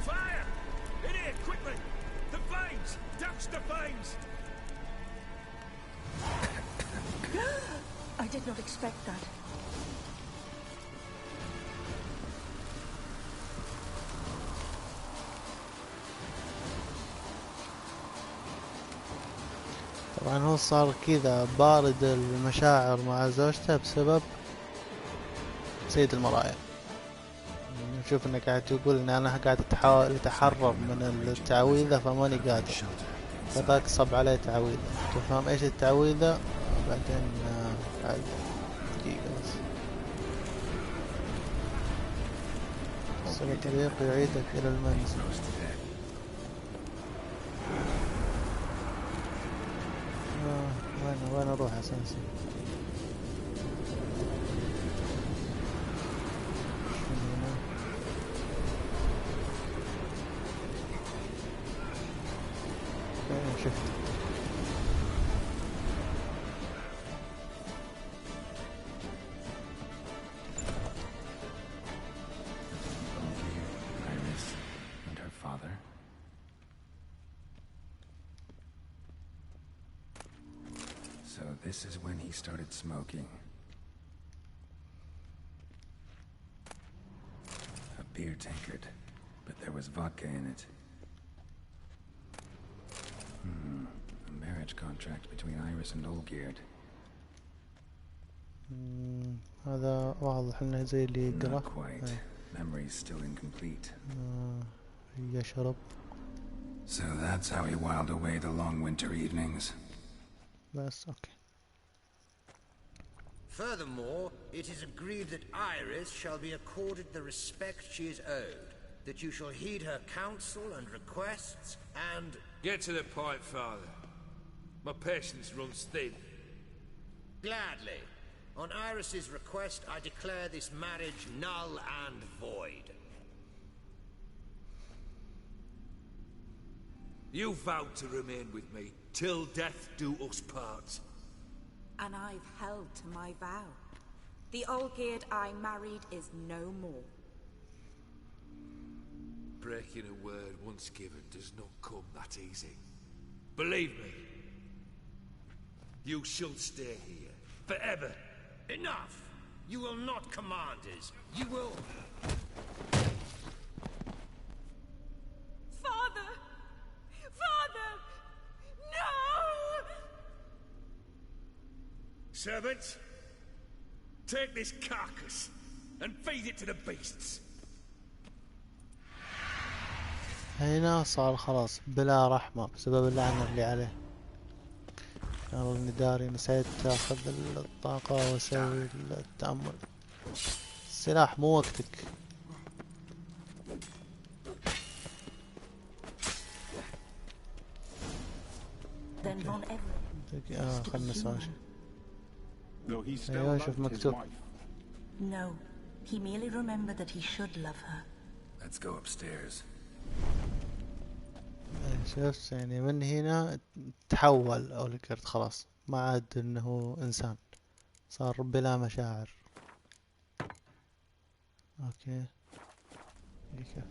[SPEAKER 7] Fire! In here, quickly! The flames! Douse the flames!
[SPEAKER 4] I did not expect that.
[SPEAKER 1] طبعا هو صار كذا بارد المشاعر مع زوجته بسبب سيد المرايا. نشوف انك قاعد تقول ان انا قاعد تحاول اتحرر من التعويذة فماني قادر، فذاك صب عليه تعويذة. تفهم ايش التعويذة بعدين. بعد دقيقة بس الطريق يعيدك الى المنزل. وين اروح اساسا؟ شفت
[SPEAKER 2] So this is when he started smoking. A beer tankard, but there was vodka in it. A marriage contract between Iris and Olgierd.
[SPEAKER 1] هذا واضح انه زي اللي يقرأ.
[SPEAKER 2] Not quite. Memory's still incomplete.
[SPEAKER 1] يشرب.
[SPEAKER 2] So that's how he whiled away the long winter evenings.
[SPEAKER 1] بس اوكي.
[SPEAKER 10] Furthermore, it is agreed that Iris shall be accorded the respect she is owed, that you shall heed her counsel and requests, and...
[SPEAKER 7] Get to the point, Father. My patience runs thin.
[SPEAKER 10] Gladly. On Iris's request, I declare this marriage null and void.
[SPEAKER 7] You vowed to remain with me, till death do us part.
[SPEAKER 6] And I've held to my vow. The Olgierd I married is no more.
[SPEAKER 7] Breaking a word once given does not come that easy. Believe me. You shall stay here, forever.
[SPEAKER 10] Enough! You will not command us. You will...
[SPEAKER 6] Father! Father! No!
[SPEAKER 7] Servants, take this carcass and feed it to the beasts.
[SPEAKER 1] هنا صار خلاص بلا رحمة بسبب اللعنة اللي عليه. يلا اني داري نسيت اخذ الطاقة واسوي التأمل. السلاح مو وقتك. خلنا نسوي شيء. ايوه شوف مكتوب.
[SPEAKER 4] No, he merely remembered that he should love her.
[SPEAKER 2] Let's go upstairs.
[SPEAKER 1] شفت يعني من هنا تحول أوليغارد خلاص ما عاد انه انسان صار بلا مشاعر. اوكي كيف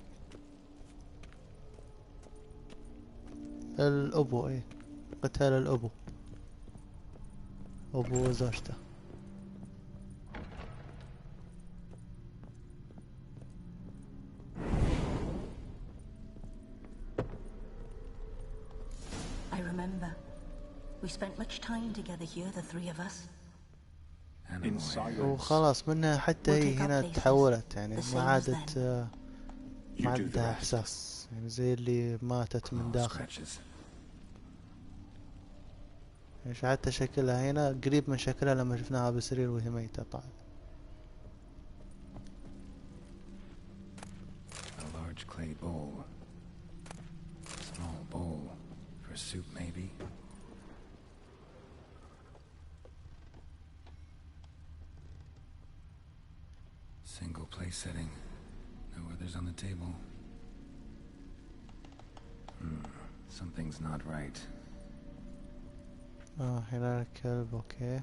[SPEAKER 1] الابو ايه قتال الابو ابو وزوجته.
[SPEAKER 4] We spent much time together here, the three of us.
[SPEAKER 1] وخلاص منها حتى هي هنا تحولت يعني ما عادت ما عندها احساس يعني زي اللي ماتت من داخل. يعني حتى شكلها هنا قريب من شكلها لما شفناها بسرير وهي ميتة طبعا.
[SPEAKER 2] A large clay bowl. Small bowl for soup maybe. Single place setting. No others on the table. Something's not right.
[SPEAKER 1] هنا الكلب اوكي.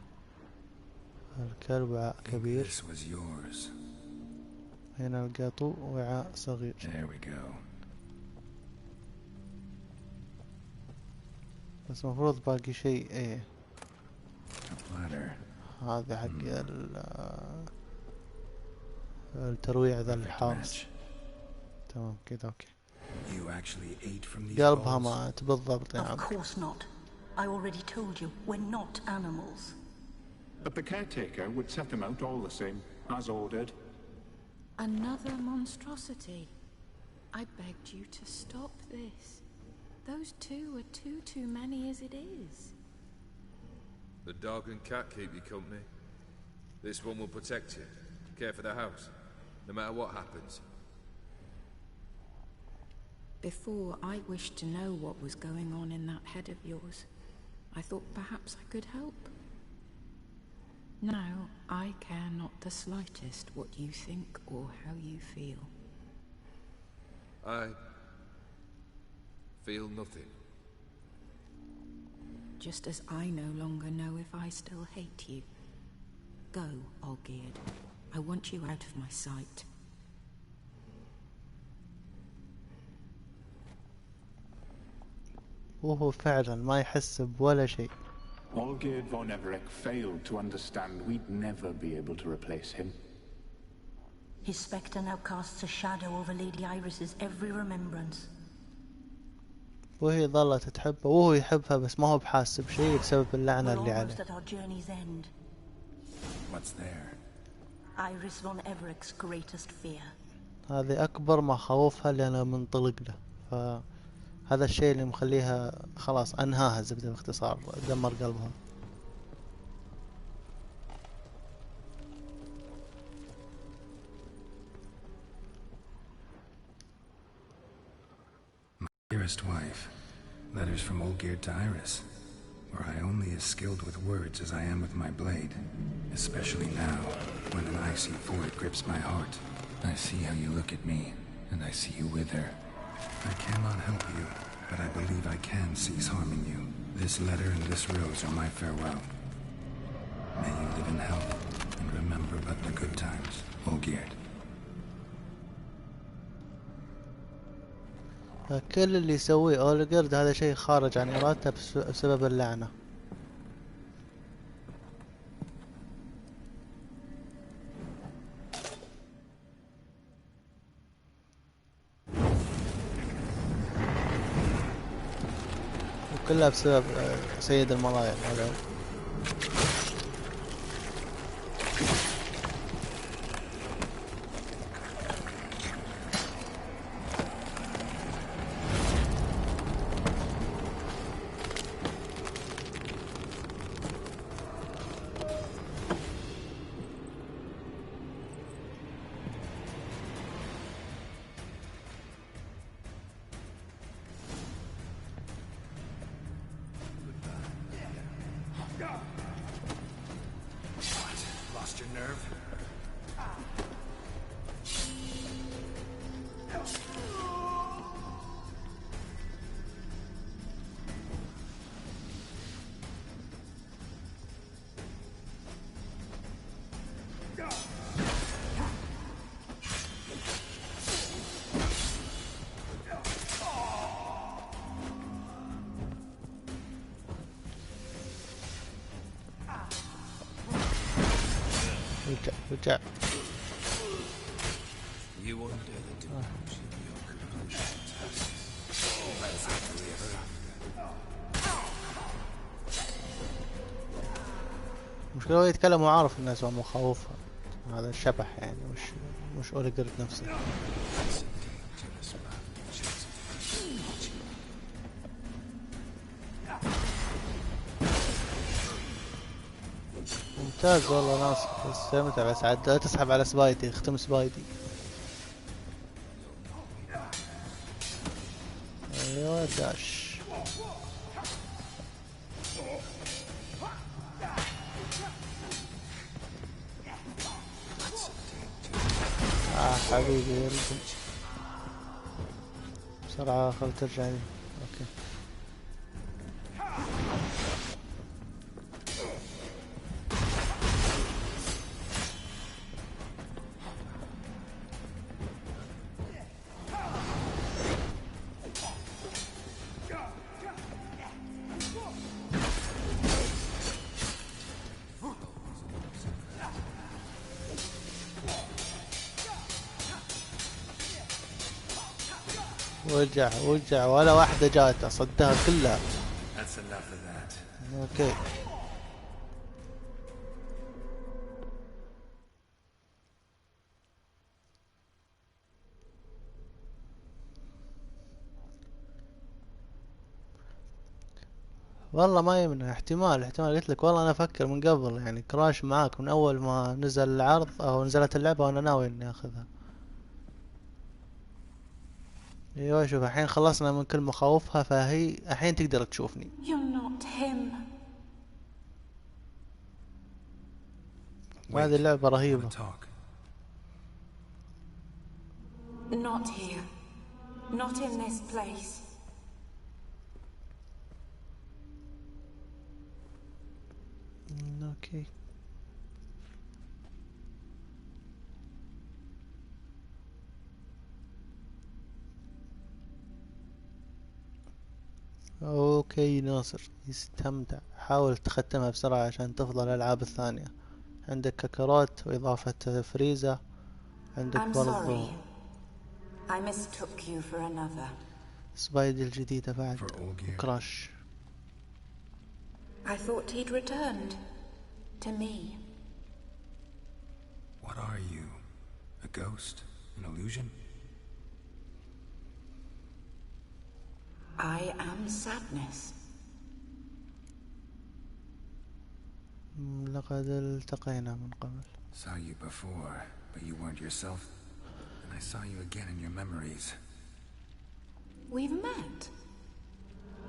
[SPEAKER 1] الكلب وعاء كبير.
[SPEAKER 2] This was yours.
[SPEAKER 1] هنا القطو وعاء صغير.
[SPEAKER 2] There we go.
[SPEAKER 1] بس مفروض باقي شيء ايه.
[SPEAKER 2] A platter.
[SPEAKER 1] هذا حق الترويع ذا الحارس. تمام كذا اوكي. قلبها مات بالضبط يا عم.
[SPEAKER 4] Of course not. I already told you we're not animals.
[SPEAKER 5] But the caretaker would set them out all the same, as ordered.
[SPEAKER 6] Another monstrosity. I begged you to stop this. Those two are too many as it is.
[SPEAKER 7] The dog and cat keep you company. This one will protect you. Care for the house, no matter what happens.
[SPEAKER 6] Before, I wished to know what was going on in that head of yours. I thought perhaps I could help. Now, I care not the slightest what you think or how you feel.
[SPEAKER 7] I feel nothing.
[SPEAKER 6] Just as I no longer know if I still hate you. Go, Olgierd. I want you out of my sight.
[SPEAKER 1] وهو فعلا ما يحس بولا شيء.
[SPEAKER 5] Olgierd von Everec failed to understand we'd never be able to replace him.
[SPEAKER 4] His spectre now casts a shadow over Lady Iris's every remembrance.
[SPEAKER 1] وهي ظلت تحبه وهو يحبها بس ما هو بحاسس بشيء بسبب اللعنة
[SPEAKER 4] We're
[SPEAKER 1] اللي
[SPEAKER 4] almost
[SPEAKER 1] عليه.
[SPEAKER 4] at our journey's end.
[SPEAKER 2] What's there?
[SPEAKER 4] Iris von Everec's greatest fear.
[SPEAKER 1] هذه أكبر مخاوفها اللي أنا منطلق له، فهذا الشيء اللي مخليها خلاص أنهاها الزبدة باختصار، دمر قلبها.
[SPEAKER 2] Dearest wife, letters from Olgierd to Iris, were I only as skilled with words as I am with my blade, especially now, when an icy void grips my heart. I see how you look at me, and I see you wither. I cannot help you, but I believe I can cease harming you. This letter and this rose are my farewell. May you live in health, and remember but the good times, Olgierd.
[SPEAKER 1] كل اللي يسويه أولغرد هذا شيء خارج عن إرادته بسبب اللعنة. وكلها بسبب سيد الملايين هذا.
[SPEAKER 7] Lost your nerve?
[SPEAKER 1] رجع.
[SPEAKER 7] You undo the devotion of your conclusion task. That's happily ever after.
[SPEAKER 1] المشكلة هو يتكلم وعارف الناس ومخاوفها. هذا الشبح يعني مش أولغرد نفسه.
[SPEAKER 7] That's a dangerous man, Joseph.
[SPEAKER 1] ممتاز والله ناس، استمتع بس عاد لا تسحب على سبايدي، اختم سبايدي. ايوه داش. حبيبي يرجع بسرعة، خل ترجع لي. اوكي وجع ولا واحدة جاته، صدها كلها.
[SPEAKER 2] That's enough of that.
[SPEAKER 1] اوكي والله ما يمنع، احتمال قلت لك والله انا افكر من قبل يعني كراش معاك من اول ما نزل العرض او نزلت اللعبة وانا ناوي اني اخذها. ايوه شوف الحين خلصنا من كل مخاوفها، فهي الحين تقدر تشوفني.
[SPEAKER 4] You're not him.
[SPEAKER 1] هذه اللعبة رهيبة.
[SPEAKER 4] Not here. Not in this place.
[SPEAKER 1] اوكي اوكي ناصر يستمتع حاول تختمها بسرعة عشان تفضل الألعاب الثانية. عندك كاكاروت وإضافة فريزا، عندك
[SPEAKER 4] I'm
[SPEAKER 1] برضو
[SPEAKER 4] sorry. I mistook you for another.
[SPEAKER 1] سبايدي الجديدة بعد
[SPEAKER 2] For Olgierd.
[SPEAKER 1] وكراش.
[SPEAKER 4] I thought he'd returned to me.
[SPEAKER 2] What are you? A ghost? An illusion?
[SPEAKER 4] I am sadness.
[SPEAKER 1] لقد التقينا من قبل.
[SPEAKER 2] Saw you before, but you weren't yourself. And I saw you again in your memories.
[SPEAKER 4] We've met.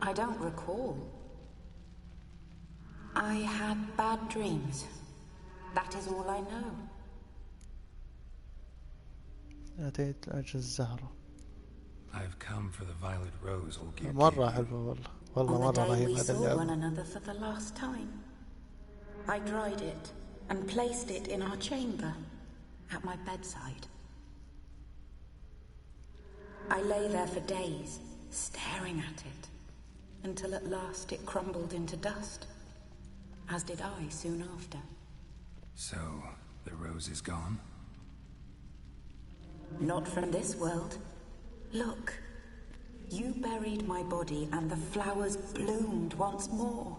[SPEAKER 4] I don't recall. I had bad dreams. That is all I know.
[SPEAKER 1] أتيت لأجل الزهرة.
[SPEAKER 2] I've come for the violet rose Olgierd
[SPEAKER 1] مرة
[SPEAKER 2] gave you.
[SPEAKER 1] حلوة والله
[SPEAKER 4] On the
[SPEAKER 1] مرة
[SPEAKER 4] day
[SPEAKER 1] رهيب
[SPEAKER 4] we
[SPEAKER 1] هذا
[SPEAKER 4] saw one
[SPEAKER 1] اللعبة.
[SPEAKER 4] another for the last time, I dried it and placed it in our chamber at my bedside. I lay there for days, staring at it, until at last it crumbled into dust, as did I soon after.
[SPEAKER 2] So, the rose is gone?
[SPEAKER 4] Not from this world. Look, you buried my body and the flowers bloomed once more.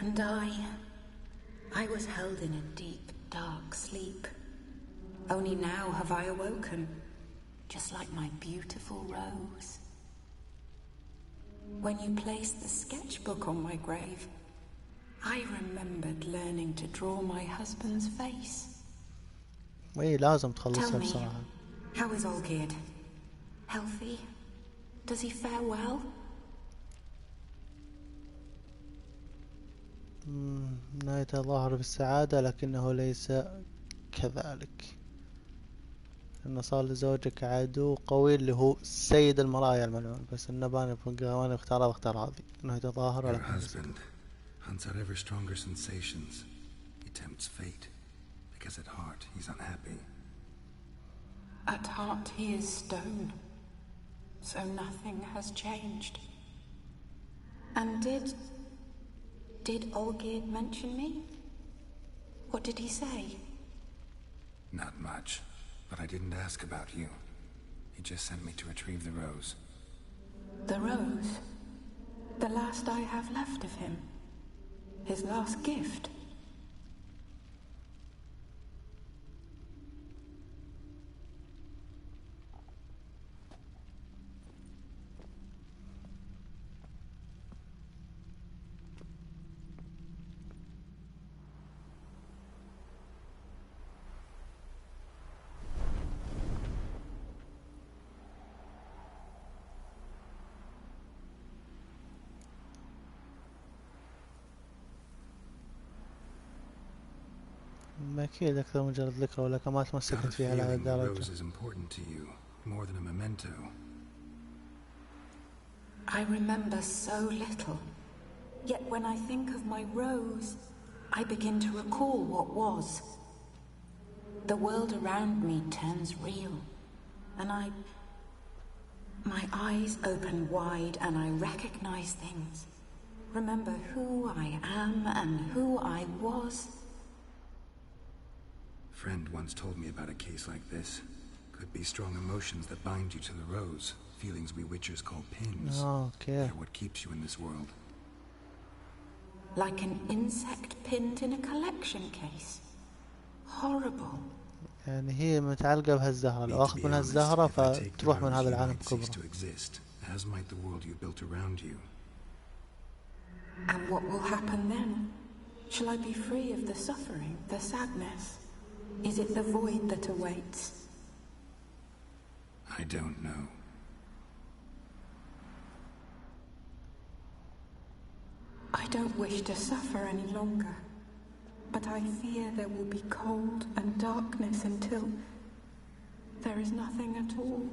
[SPEAKER 4] And I was held in a deep, dark sleep. Only now have I awoken, just like my beautiful rose. When you placed the sketchbook on my grave, I remembered learning to draw my husband's face.
[SPEAKER 1] اي لازم
[SPEAKER 4] Tell
[SPEAKER 1] تخلصها
[SPEAKER 4] me,
[SPEAKER 1] بسرعة.
[SPEAKER 4] how is Olgierd? Healthy? Does he fare well?
[SPEAKER 1] نهايته ظاهر بالسعادة لكنه ليس كذلك. انه صار لزوجك عدو قوي اللي هو سيد المرايا الملعون، بس انه وانا اختار هذه نهايته ظاهرة
[SPEAKER 2] Your
[SPEAKER 1] لكن ليس
[SPEAKER 2] husband hunts out ever stronger sensations. He tempts fate, because at heart he's unhappy.
[SPEAKER 4] At heart he is stone, so nothing has changed. And did Olgierd mention me? What did he say?
[SPEAKER 2] Not much, but I didn't ask about you. He just sent me to retrieve the rose.
[SPEAKER 4] The rose? The last I have left of him? His last gift?
[SPEAKER 1] أكيد أكثر مجرد ذكرى ولكن ما
[SPEAKER 2] Got a
[SPEAKER 1] تمسكت فيها
[SPEAKER 2] feeling
[SPEAKER 1] لهذه
[SPEAKER 2] the
[SPEAKER 1] الدرجة.
[SPEAKER 2] rose is important to you, more than a memento.
[SPEAKER 4] I remember so little. Yet when I think of my rose, I begin to recall what was. The world around me turns real, and my eyes open wide and I recognize things. Remember who I am and who I was.
[SPEAKER 2] A friend once told me about a case like this. Could be strong emotions that bind you to the rose. Feelings we witchers call pins.
[SPEAKER 1] Okay.
[SPEAKER 2] They're what keeps you in this world.
[SPEAKER 4] Like an insect pinned in a collection case. Horrible.
[SPEAKER 1] يعني هي متعلقة بهالزهرة، لو أخذ منها الزهرة فتروح من هذا العالم كبره.
[SPEAKER 2] To exist, as might the world you built around you.
[SPEAKER 4] And what will happen then? Shall I be free of the suffering, the sadness? Is it the void that awaits?
[SPEAKER 2] I don't know.
[SPEAKER 4] I don't wish to suffer any longer, but I fear there will be cold and darkness until there is nothing at all.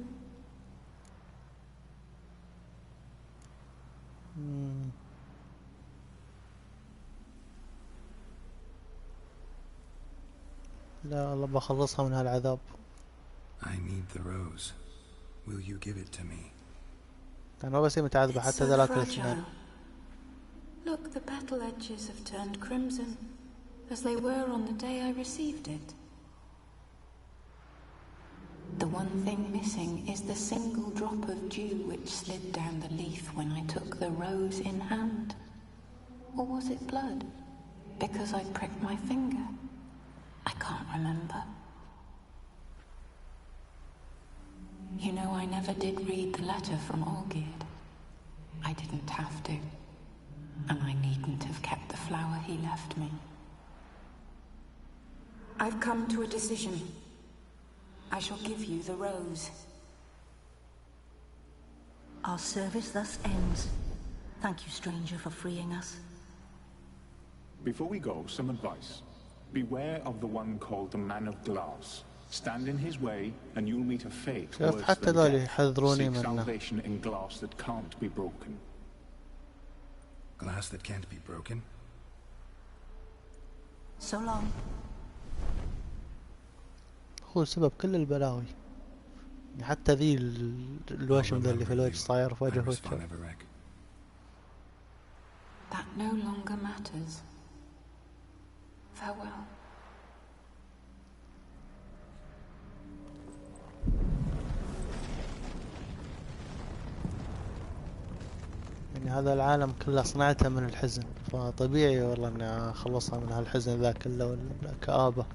[SPEAKER 1] لا والله بخلصها من هالعذاب.
[SPEAKER 2] I need the rose. Will you give it to me?
[SPEAKER 1] أنا بس هي متعذبة حتى ذلك الاثنين.
[SPEAKER 4] Look, the petal edges have turned crimson, as they were on the day I received it. The one thing missing is the single drop of dew which slid down the leaf when I took the rose in hand. Or was it blood? Because I pricked my finger? I can't remember. You know, I never did read the letter from Olgierd. I didn't have to. And I needn't have kept the flower he left me. I've come to a decision. I shall give you the rose.
[SPEAKER 11] Our service thus ends. Thank you, stranger, for freeing us.
[SPEAKER 5] Before we go, some advice. Beware of the one called the Man of Glass. Stand in his way, and you'll meet a fate
[SPEAKER 1] شوف
[SPEAKER 5] worse
[SPEAKER 1] حتى
[SPEAKER 5] than
[SPEAKER 1] ذول
[SPEAKER 5] death.
[SPEAKER 1] يحذروني
[SPEAKER 5] Seek
[SPEAKER 1] منه.
[SPEAKER 5] salvation in glass that can't be broken.
[SPEAKER 2] Glass that can't be broken?
[SPEAKER 11] So long.
[SPEAKER 1] هو سبب كل البلاوي. حتى ذي الوشم ذا اللي في الوجه صاير في وجهه.
[SPEAKER 4] That no longer matters. Farewell.
[SPEAKER 1] يعني هذا العالم كله صنعته من الحزن، فطبيعي والله اني اخلصها من هالحزن ذا كله والكآبة.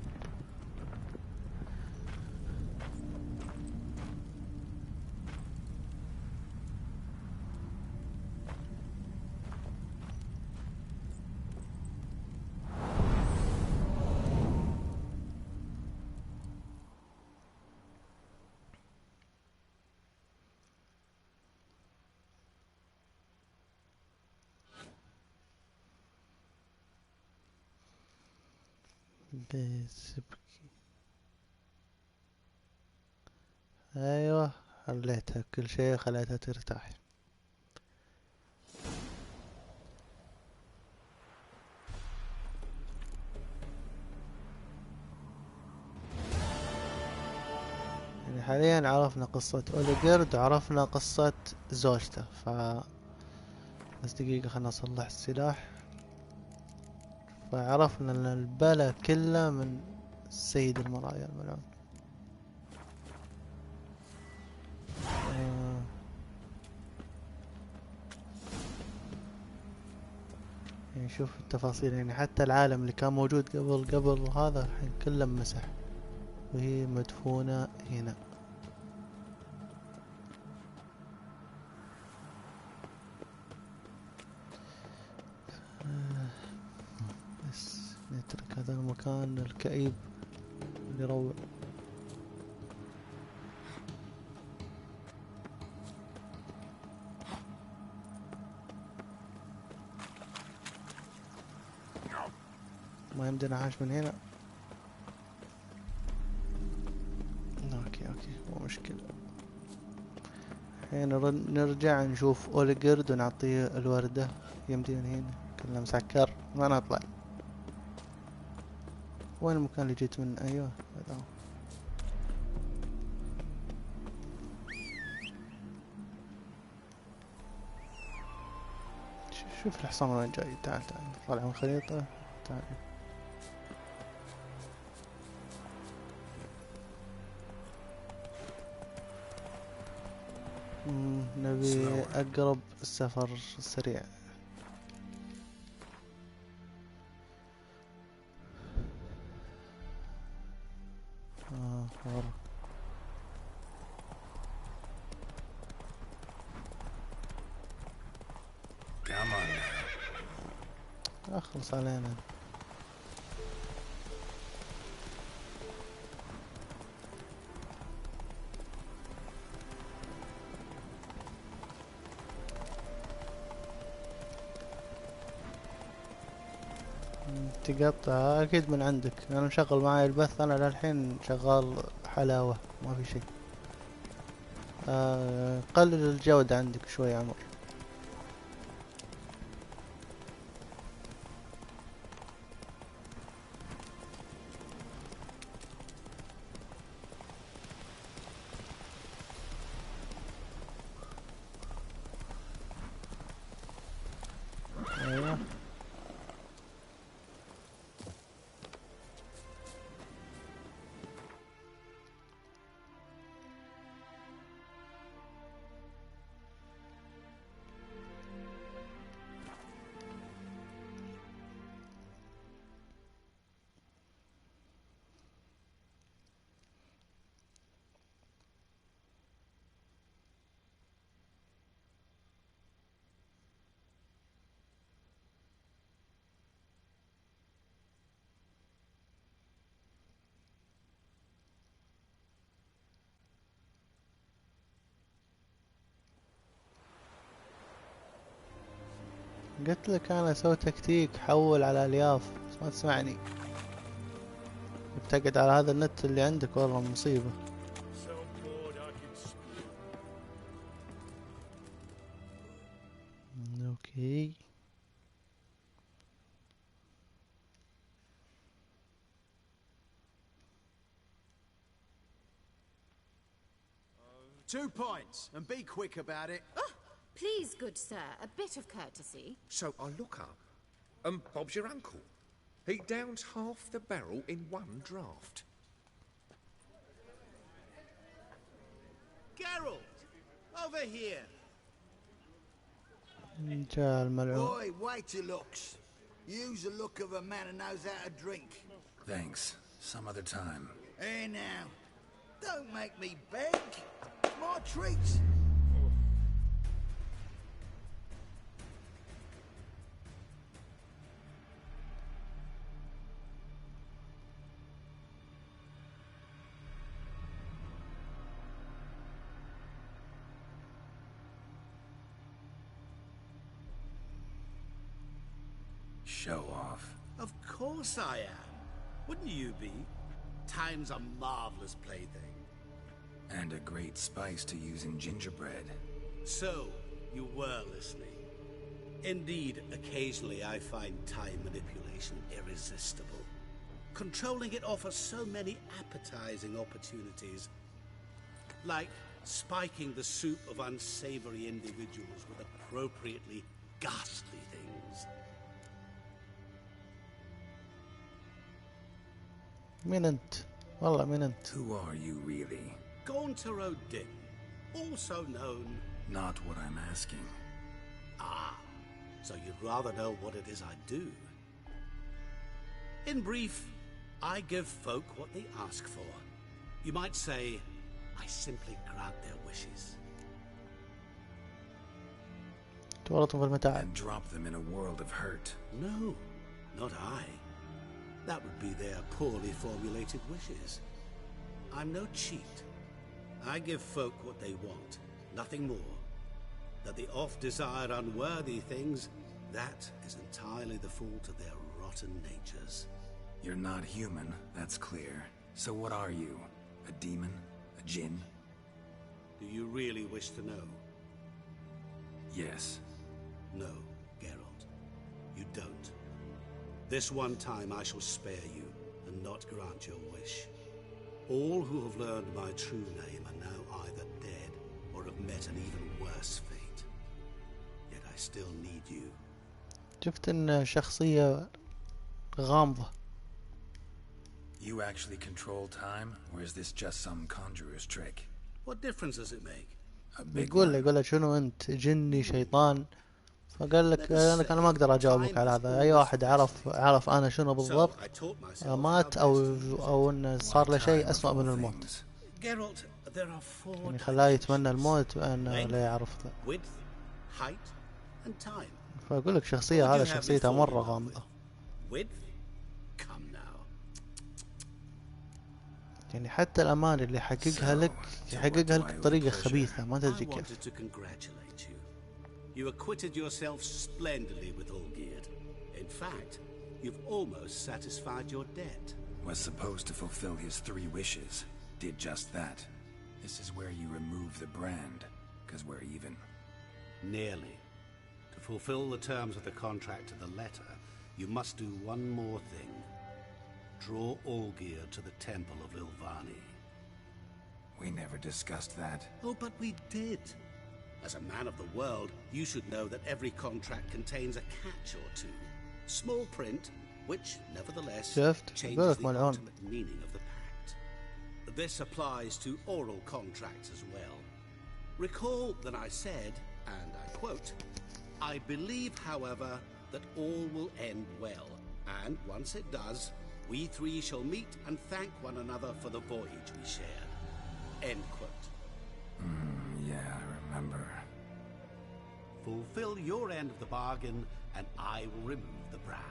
[SPEAKER 1] بيسبكي. ايوه خليتها كل شيء خليتها ترتاح. يعني حاليا عرفنا قصة أوليغيرد وعرفنا قصة زوجته، بس دقيقة خلنا نصلح السلاح. فعرفنا ان البلا كله من سيد المرايا الملعون. يعني شوف التفاصيل، يعني حتى العالم اللي كان موجود قبل هذا الحين كله مسح، وهي مدفونة هنا. بس نترك هذا المكان الكئيب اللي يروع. ما يمدينا حاش من هنا. اوكي مو مشكلة. الحين نرجع نشوف أوليغيرد ونعطيه الوردة. يمدينا هنا كله مسكر، ما نطلع. وين المكان اللي جيت منه؟ ايوه هذا هو. شوف الحصان وين جاي. تعال طالع من الخريطة. تعال نبي أقرب السفر السريع. أخلص علينا. تقطع أكيد من عندك. أنا مشغل معاي البث، أنا للحين شغال حلاوة ما في شيء. قلل الجودة عندك شوي يا عمر. ايوه قلت لك انا اسوي تكتيك حول على الياف بس ما تسمعني. بتقعد على هذا النت اللي عندك والله مصيبة. اوكي
[SPEAKER 8] 2 points, and be quick about it.
[SPEAKER 9] Oh, please, good sir, a bit of courtesy.
[SPEAKER 7] So I look up, and Bob's your uncle. He downs half the barrel in one draft.
[SPEAKER 10] Geralt, over here.
[SPEAKER 1] جاء الملعون.
[SPEAKER 12] Boy, wait your looks. Use the look of a man who knows how to drink.
[SPEAKER 2] Thanks. Some other time.
[SPEAKER 12] Hey now, don't make me beg. It's my treat.
[SPEAKER 2] Show off.
[SPEAKER 8] Of course I am. Wouldn't you be? Time's a marvelous plaything.
[SPEAKER 2] And a great spice to use in gingerbread.
[SPEAKER 8] So, you were listening. Indeed, occasionally I find time manipulation irresistible. Controlling it offers so many appetizing opportunities. Like spiking the soup of unsavory individuals with appropriately ghastly things.
[SPEAKER 1] مين انت؟ والله مين انت؟
[SPEAKER 2] Who are you really?
[SPEAKER 8] Gaunter O'Din, also known...
[SPEAKER 2] Not what I'm asking.
[SPEAKER 8] Ah, so you'd rather know what it is I do. In brief, I give folk what they ask for. You might say, I simply grant their wishes.
[SPEAKER 1] تورطهم في المتاعب.
[SPEAKER 2] And drop them in a world of hurt.
[SPEAKER 8] No, not I. That would be their poorly formulated wishes. I'm no cheat. I give folk what they want, nothing more. That they oft desire unworthy things, that is entirely the fault of their rotten natures.
[SPEAKER 2] You're not human, that's clear. So what are you? A demon? A djinn?
[SPEAKER 8] Do you really wish to know?
[SPEAKER 2] Yes.
[SPEAKER 8] No, Geralt. You don't. This one time I shall spare you, and not grant your wish. All who have learned my true name are now either dead, or have met an even worse fate. Yet I still need you.
[SPEAKER 1] شفت ان شخصية غامضة.
[SPEAKER 2] You actually control time, or is this just some conjurer's trick?
[SPEAKER 8] What difference does it make?
[SPEAKER 2] A big
[SPEAKER 1] يقول له شنو انت؟ جني شيطان؟ فقال لك انا ما اقدر اجاوبك على هذا. اي واحد عرف انا شنو بالضبط مات او انه صار له شيء اسوأ من الموت. يعني خلاه يتمنى الموت وانه لا يعرف له. فاقول لك شخصية هذا شخصيتها مرة غامضة. يعني حتى الامان اللي يحققها لك بطريقة خبيثة ما تدري كيف.
[SPEAKER 8] You acquitted yourself splendidly with Olgierd. In fact, you've almost satisfied your debt.
[SPEAKER 2] Was supposed to fulfill his 3 wishes. Did just that. This is where you remove the brand, because we're even.
[SPEAKER 8] Nearly. To fulfill the terms of the contract to the letter, you must do one more thing. Draw Olgierd to the Temple of Lilvani.
[SPEAKER 2] We never discussed that.
[SPEAKER 8] Oh, but we did. As a man of the world, you should know that every contract contains a catch or two. Small print, which, nevertheless, changes the ultimate meaning of the pact. This applies to oral contracts as well. Recall that I said, and I quote, I believe, however, that all will end well, and once it does, we 3 shall meet and thank one another for the voyage we shared. End quote.
[SPEAKER 2] Yeah, I remember.
[SPEAKER 8] Fulfill your end of the bargain, and I will remove the brand.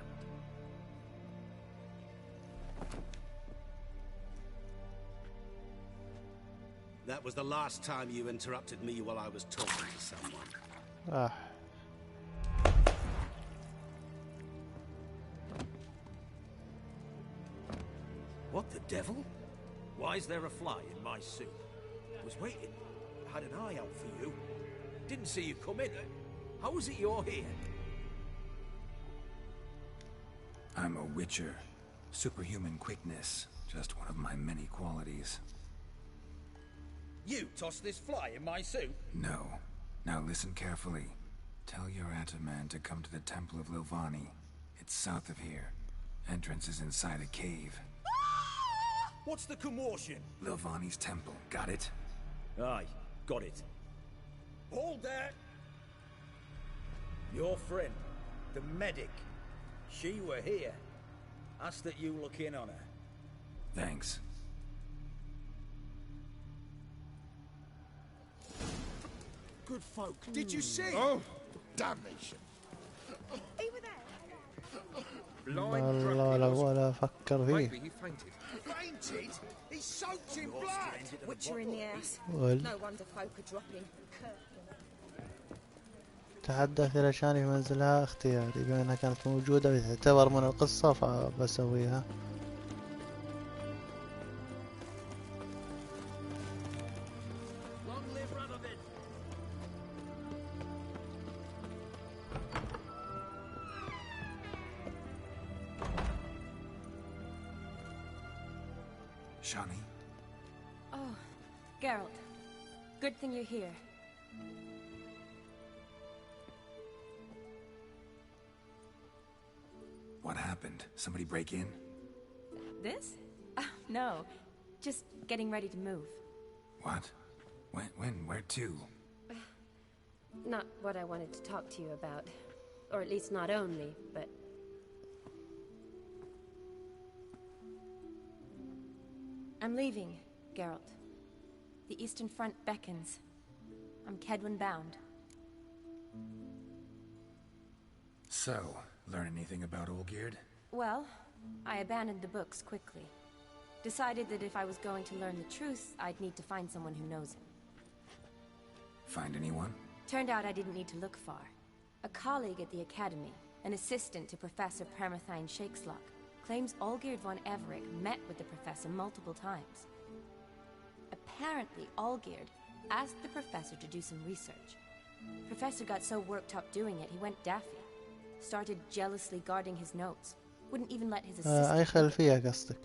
[SPEAKER 8] That was the last time you interrupted me while I was talking to someone.
[SPEAKER 12] The devil? Why is there a fly in my soup? Was waiting. Had an eye out for you. Didn't see you come in. How is it you're here?
[SPEAKER 2] I'm a witcher. Superhuman quickness. Just one of my many qualities.
[SPEAKER 12] You tossed this fly in my soup?
[SPEAKER 2] No. Now listen carefully. Tell your Ataman to come to the Temple of Lilvani. It's south of here. Entrance is inside a cave.
[SPEAKER 12] What's the commotion?
[SPEAKER 2] Lilvani's temple. Got it?
[SPEAKER 12] Aye, got it. Hold there! Your friend, the medic. She were here. Ask that you look in on her.
[SPEAKER 2] Thanks.
[SPEAKER 12] Good folk. Did you see?
[SPEAKER 10] Oh, damnation.
[SPEAKER 1] والله ولا فكر فيه.
[SPEAKER 12] Fainted? He's soaked in blood.
[SPEAKER 13] Witcher in the ass. No wonder folk are dropping.
[SPEAKER 1] تحدث إلى شاني في منزلها اختياري بما أنها كانت موجودة وتعتبر من القصة فبسويها.
[SPEAKER 2] Shani?
[SPEAKER 13] Oh, Geralt. Good thing you're here.
[SPEAKER 2] What happened? Somebody break in?
[SPEAKER 13] This? No. Just getting ready to move.
[SPEAKER 2] What? When? Where to?
[SPEAKER 13] Not what I wanted to talk to you about. Or at least not only, but... I'm leaving, Geralt. The Eastern Front beckons. I'm Kedwin bound.
[SPEAKER 2] So, learn anything about Olgierd?
[SPEAKER 13] Well, I abandoned the books quickly. Decided that if I was going to learn the truth, I'd need to find someone who knows him.
[SPEAKER 2] Find anyone?
[SPEAKER 13] Turned out I didn't need to look far. A colleague at the Academy, an assistant to Professor Permathine Shakeslock, claims Olgierd von Everec met with the professor multiple times. Apparently, Olgierd asked the professor to do some research. Professor got so worked up doing it, he went daffy. Started jealously guarding his notes. Wouldn't even let his assistant...
[SPEAKER 1] أي خلفية قصدك؟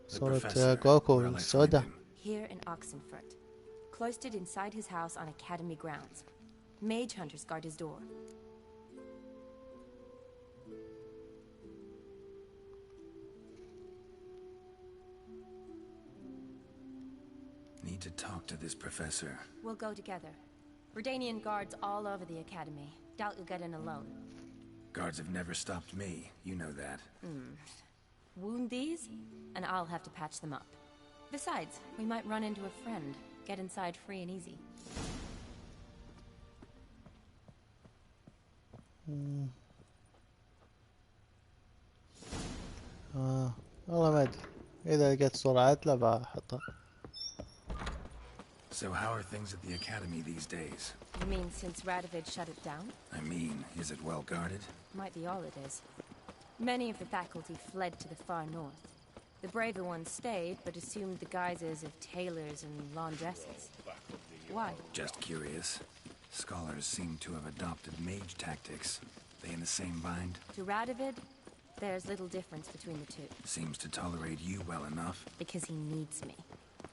[SPEAKER 1] صورة جوكو السوداء.
[SPEAKER 13] Here in Oxenfurt, cloistered inside his house on Academy grounds. Mage hunters guard his door.
[SPEAKER 2] Need to talk to this professor.
[SPEAKER 13] We'll go together. Redanian guards all over the Academy. Doubt you'll get in alone.
[SPEAKER 2] Guards have never stopped me. You know that.
[SPEAKER 13] Wound these, and I'll have to patch them up. Besides, we might run into a friend. Get inside free and easy.
[SPEAKER 1] والله ما أدري. إذا لقيت صورة عدلة بحطها.
[SPEAKER 2] So how are things at the Academy these days?
[SPEAKER 13] You mean since Radovid shut it down?
[SPEAKER 2] I mean, is it well guarded?
[SPEAKER 13] Might be all it is. Many of the faculty fled to the far north. The braver ones stayed, but assumed the guises of tailors and laundresses. Why?
[SPEAKER 2] Just curious. Scholars seem to have adopted mage tactics. They in the same bind?
[SPEAKER 13] To Radovid, there's little difference between the two.
[SPEAKER 2] Seems to tolerate you well enough.
[SPEAKER 13] Because he needs me.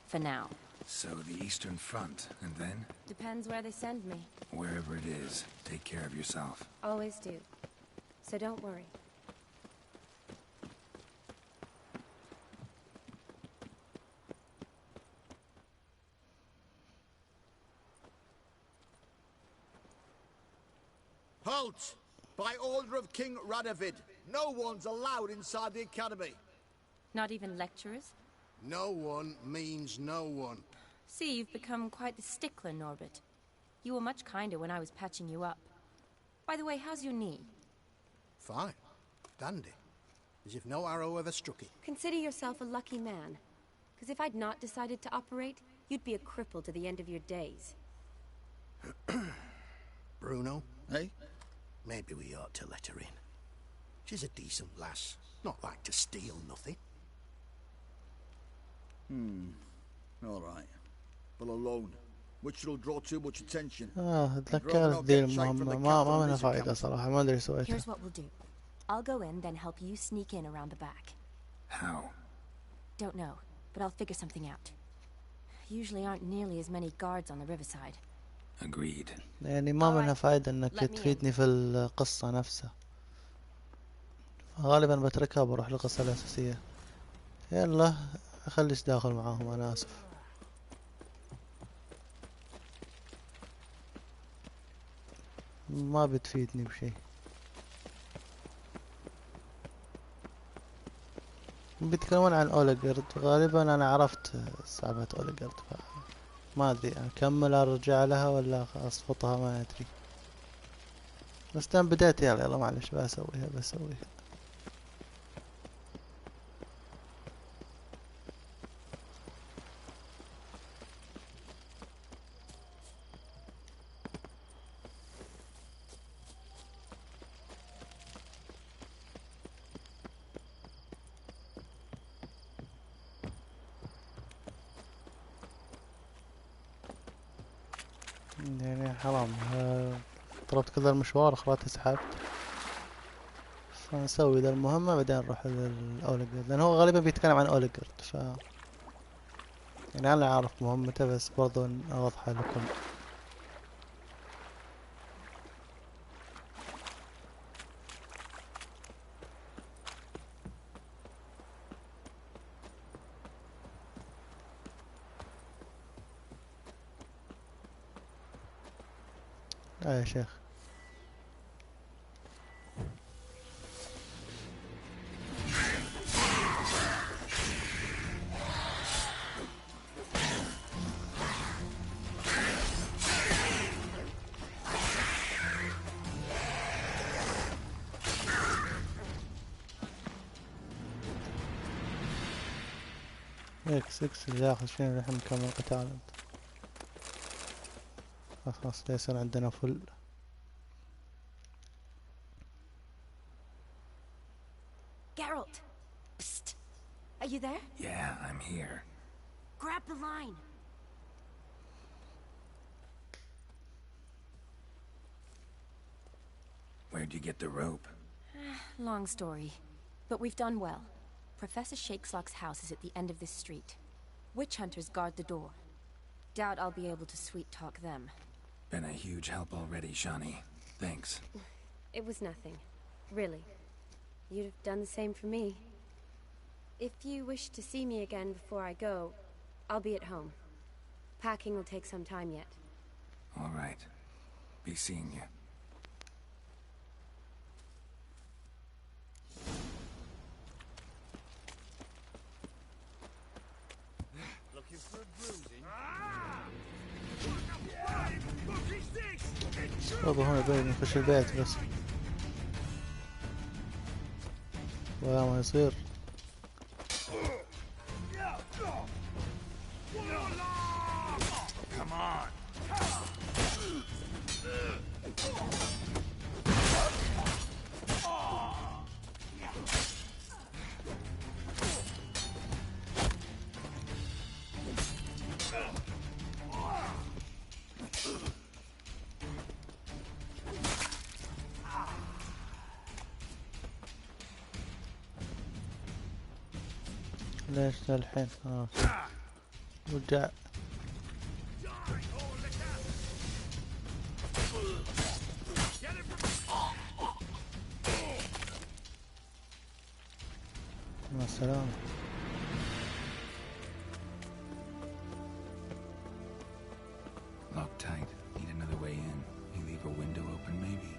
[SPEAKER 13] For now.
[SPEAKER 2] So the Eastern Front, and then?
[SPEAKER 13] Depends where they send me.
[SPEAKER 2] Wherever it is, take care of yourself.
[SPEAKER 13] Always do. So don't worry.
[SPEAKER 10] Halt! By order of King Radovid, no one's allowed inside the Academy.
[SPEAKER 13] Not even lecturers?
[SPEAKER 10] No one means no one.
[SPEAKER 13] See, you've become quite the stickler, Norbert. You were much kinder when I was patching you up. By the way, how's your knee?
[SPEAKER 8] Fine. Dandy. As if no arrow ever struck it.
[SPEAKER 13] Consider yourself a lucky man. Because if I'd not decided to operate, you'd be a cripple to the end of your days.
[SPEAKER 8] Bruno, eh? Maybe we ought to let her in. She's a decent lass. Not like to steal nothing.
[SPEAKER 14] All right. But alone. Which will draw too much attention.
[SPEAKER 1] تذكرت ذي المهمة ما منها فائدة صراحة ما أدري سويتها.
[SPEAKER 13] Here's what we'll do. I'll go in, then help you sneak in around the back.
[SPEAKER 2] How?
[SPEAKER 13] Don't know, but I'll figure something out. Usually aren't nearly as many guards on the riverside.
[SPEAKER 2] Agreed.
[SPEAKER 1] يعني ما منها فائدة انك تفيدني في القصة نفسها. غالبا بتركها بروح للقصة الأساسية. يلا خليش داخل معاهم أنا آسف. ما بتفيدني بشيء. بيتكلمون عن أوليغارد غالبا أنا عرفت سالفة أوليغارد ما أدري أكمل أرجع لها ولا أسقطها ما أدري. بس دام بديت يلا معلش بسويها. يعني حرام طلبت كذا المشوار خلاص سحبت. فنسوي ذا المهمة بعدين نروح للأوليغارد لأن هو غالبا بيتكلم عن أوليغارد يعني أنا أعرف مهمته بس برضو أوضحها لكم. يا شيخ اكس اللي ياخذ شيء نحن نكمل قتال. خلاص يصير عندنا فل.
[SPEAKER 13] Geralt! Psst! Are you there?
[SPEAKER 2] Yeah, I'm here.
[SPEAKER 13] Grab the line!
[SPEAKER 2] Where'd you get the rope?
[SPEAKER 13] Long story. But we've done well. Professor Shakeslock's house is at the end of this street. Witch hunters guard the door. Doubt I'll be able to sweet-talk them.
[SPEAKER 2] Been a huge help already, Shani. Thanks.
[SPEAKER 15] It was nothing. Really. You'd have done the same for me. If you wish to see me again before I go, I'll be at home. Packing will take some time yet.
[SPEAKER 2] All right. Be seeing you.
[SPEAKER 3] Looking for a bruising?
[SPEAKER 1] والله هنا باين نخش البيت بس ولا ما يصير.
[SPEAKER 3] Come on.
[SPEAKER 1] ليش الحين رجع. مع السلامة.
[SPEAKER 2] Locked tight. Need another way in. You leave a window open, maybe?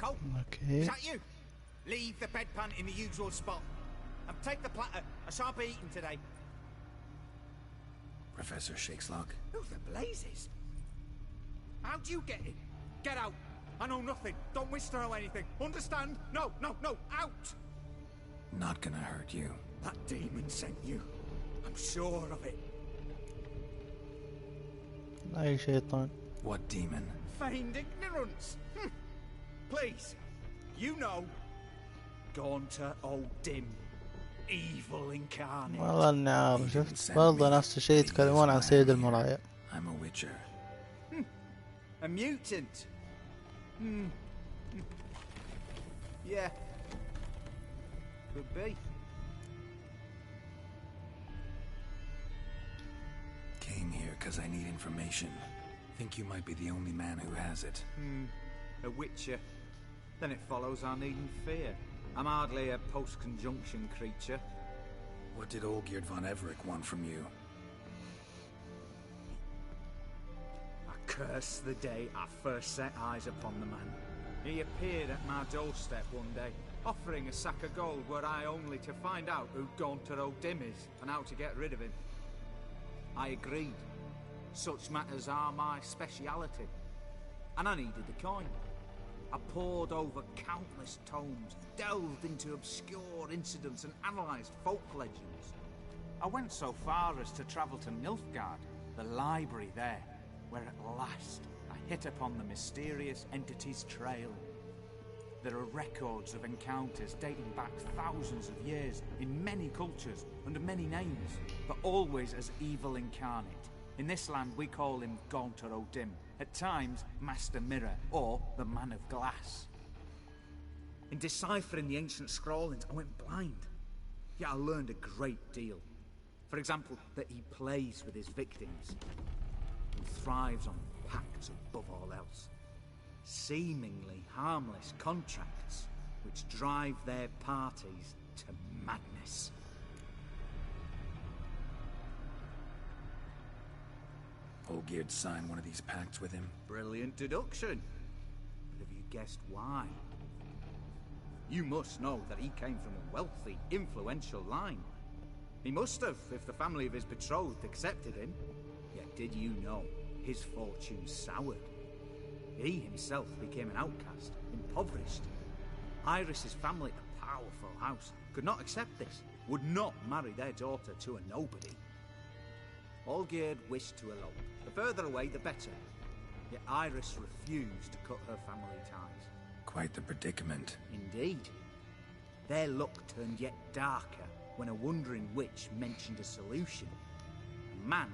[SPEAKER 16] coat.
[SPEAKER 1] Okay.
[SPEAKER 16] Is that you? Leave the bedpan in the usual spot. And take the platter. I shan't be eating today.
[SPEAKER 2] Professor Shakeslock?
[SPEAKER 16] Who the blazes? How'd you get in? Get out. I know nothing. Don't wish to know anything. Understand? No, no, no. Out!
[SPEAKER 2] Not gonna hurt you.
[SPEAKER 16] That demon sent you. I'm sure of it.
[SPEAKER 1] أي شيطان.
[SPEAKER 2] What demon?
[SPEAKER 16] Feigned ignorance. Please. You know. Gaunter Old Dim. Evil incarnate.
[SPEAKER 1] والله اني عارف. شفت برضه نفس الشيء يتكلمون عن سيد المرايا.
[SPEAKER 2] I'm a witcher.
[SPEAKER 16] A mutant. Yeah. Could be.
[SPEAKER 2] Came here because I need information. Think you might be the only man who has it.
[SPEAKER 16] A witcher. Then it follows I needn't fear. I'm hardly a post-conjunction creature.
[SPEAKER 2] What did Olgierd von Everec want from you?
[SPEAKER 16] I curse the day I first set eyes upon the man. He appeared at my doorstep one day, offering a sack of gold were I only to find out who Gaunter O'Dim is and how to get rid of him. I agreed. Such matters are my speciality. And I needed the coin. I pored over countless tomes, delved into obscure incidents and analysed folk legends. I went so far as to travel to Nilfgaard, the library there, where at last I hit upon the mysterious entity's trail. There are records of encounters dating back thousands of years in many cultures under many names, but always as evil incarnate. In this land we call him Gaunter O'Dim, at times Master Mirror or the Man of Glass. In deciphering the ancient scrawlings I went blind, yet I learned a great deal. For example, that he plays with his victims and thrives on pacts above all else. Seemingly harmless contracts which drive their parties to madness.
[SPEAKER 2] Olgierd signed one of these pacts with him?
[SPEAKER 16] Brilliant deduction. But have you guessed why? You must know that he came from a wealthy, influential line. He must have, if the family of his betrothed accepted him. Yet did you know his fortune soured? He himself became an outcast, impoverished. Iris's family, a powerful house, could not accept this, would not marry their daughter to a nobody. Olgierd wished to elope. The further away, the better. Yet Iris refused to cut her family ties.
[SPEAKER 2] Quite the predicament.
[SPEAKER 16] Indeed. Their luck turned yet darker when a wandering witch mentioned a solution. A man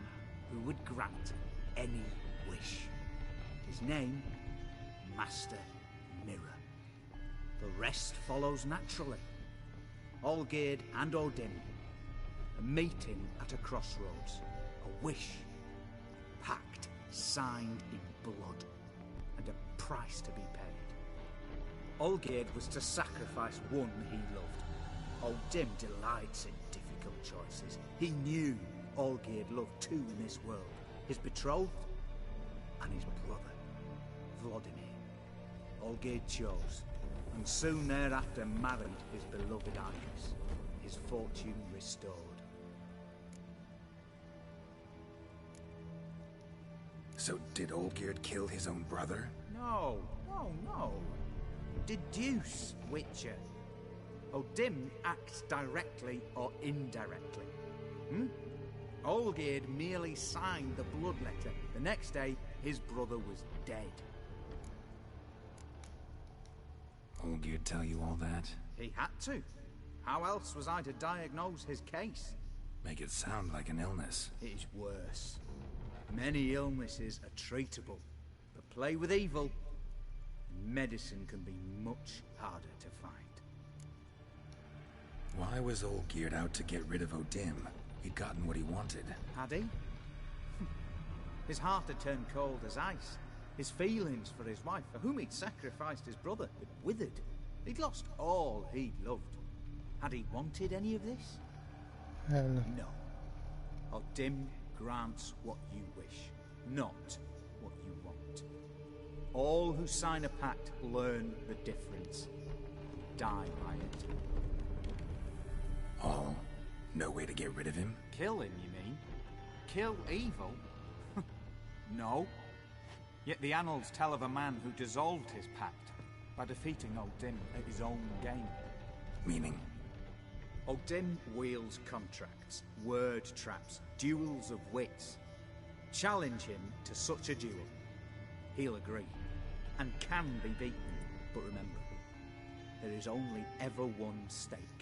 [SPEAKER 16] who would grant any wish. His name, Master Mirror. The rest follows naturally. Olgierd and O'Dim, a meeting at a crossroads, a wish, a pact signed in blood, and a price to be paid. Olgierd was to sacrifice one he loved. O'Dim delights in difficult choices. He knew Olgierd loved two in this world, his betrothed and his brother, Vladimir. Olgierd chose, and soon thereafter married his beloved Iris, his fortune restored.
[SPEAKER 2] So did Olgierd kill his own brother?
[SPEAKER 16] No. Deduce, Witcher. O'Dim acts directly or indirectly. Olgierd merely signed the blood letter. The next day, his brother was dead.
[SPEAKER 2] Olgierd tell you all that?
[SPEAKER 16] He had to. How else was I to diagnose his case?
[SPEAKER 2] Make it sound like an illness.
[SPEAKER 16] It is worse. Many illnesses are treatable, but play with evil, medicine can be much harder to find.
[SPEAKER 2] Why was Olgierd out to get rid of O'Dim? He'd gotten what he wanted.
[SPEAKER 16] Had he? His heart had turned cold as ice. His feelings for his wife, for whom he'd sacrificed his brother, had withered. He'd lost all he'd loved. Had he wanted any of this? No. O'Dim grants what you wish, not what you want. All who sign a pact learn the difference. Die by it.
[SPEAKER 2] All? No way to get rid of him?
[SPEAKER 16] Kill him, you mean? Kill evil? No. Yet the annals tell of a man who dissolved his pact by defeating Odin at his own game.
[SPEAKER 2] Meaning?
[SPEAKER 16] Odin wields contracts, word traps, duels of wits. Challenge him to such a duel. He'll agree, and can be beaten. But remember, there is only ever one stake.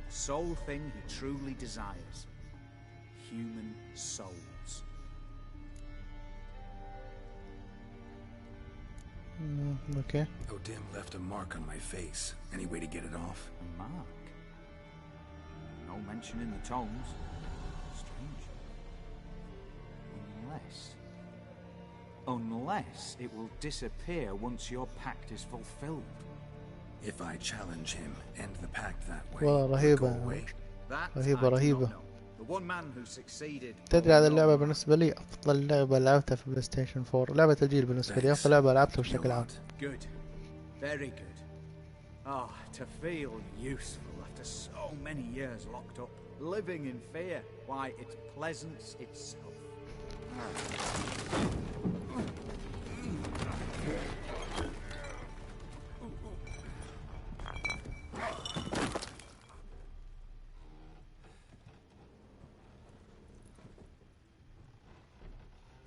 [SPEAKER 16] The sole thing he truly desires. Human souls.
[SPEAKER 1] Okay.
[SPEAKER 2] Odin left a mark on my face. Any way to get it off?
[SPEAKER 16] A mark? No mention in the tomes. Strange. Unless it will disappear once your pact is fulfilled.
[SPEAKER 2] If I challenge him, end the pact that way.
[SPEAKER 1] والله رهيبة رهيبة. تدري هذه اللعبة بالنسبة لي أفضل لعبة لعبتها في بلاي ستيشن 4. لعبة الجيل بالنسبة لي أفضل لعبة لعبتها بشكل عام.
[SPEAKER 16] Good. Very good. Ah, to feel useful after so many years locked up, living in fear. Why, it's pleasance itself.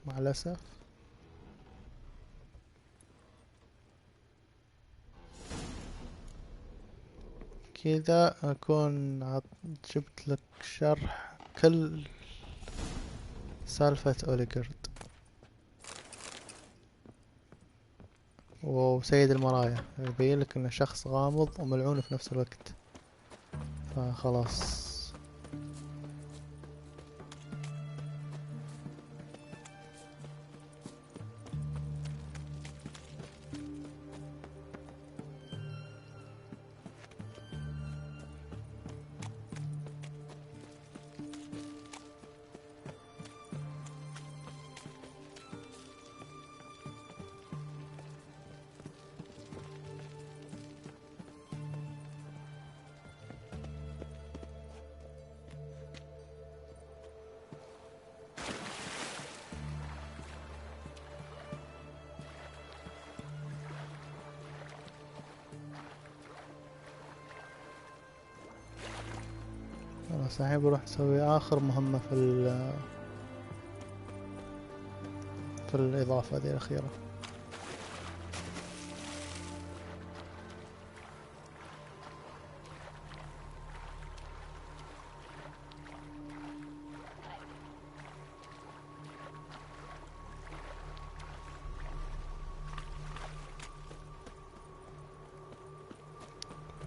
[SPEAKER 1] مع الأسف كذا أكون جبت لك شرح كل سالفة أوليغرد وسيد المرايا. يبين لك إنه شخص غامض وملعون في نفس الوقت. فخلاص الحين بروح نسوي آخر مهمة في الإضافة هذه الأخيرة.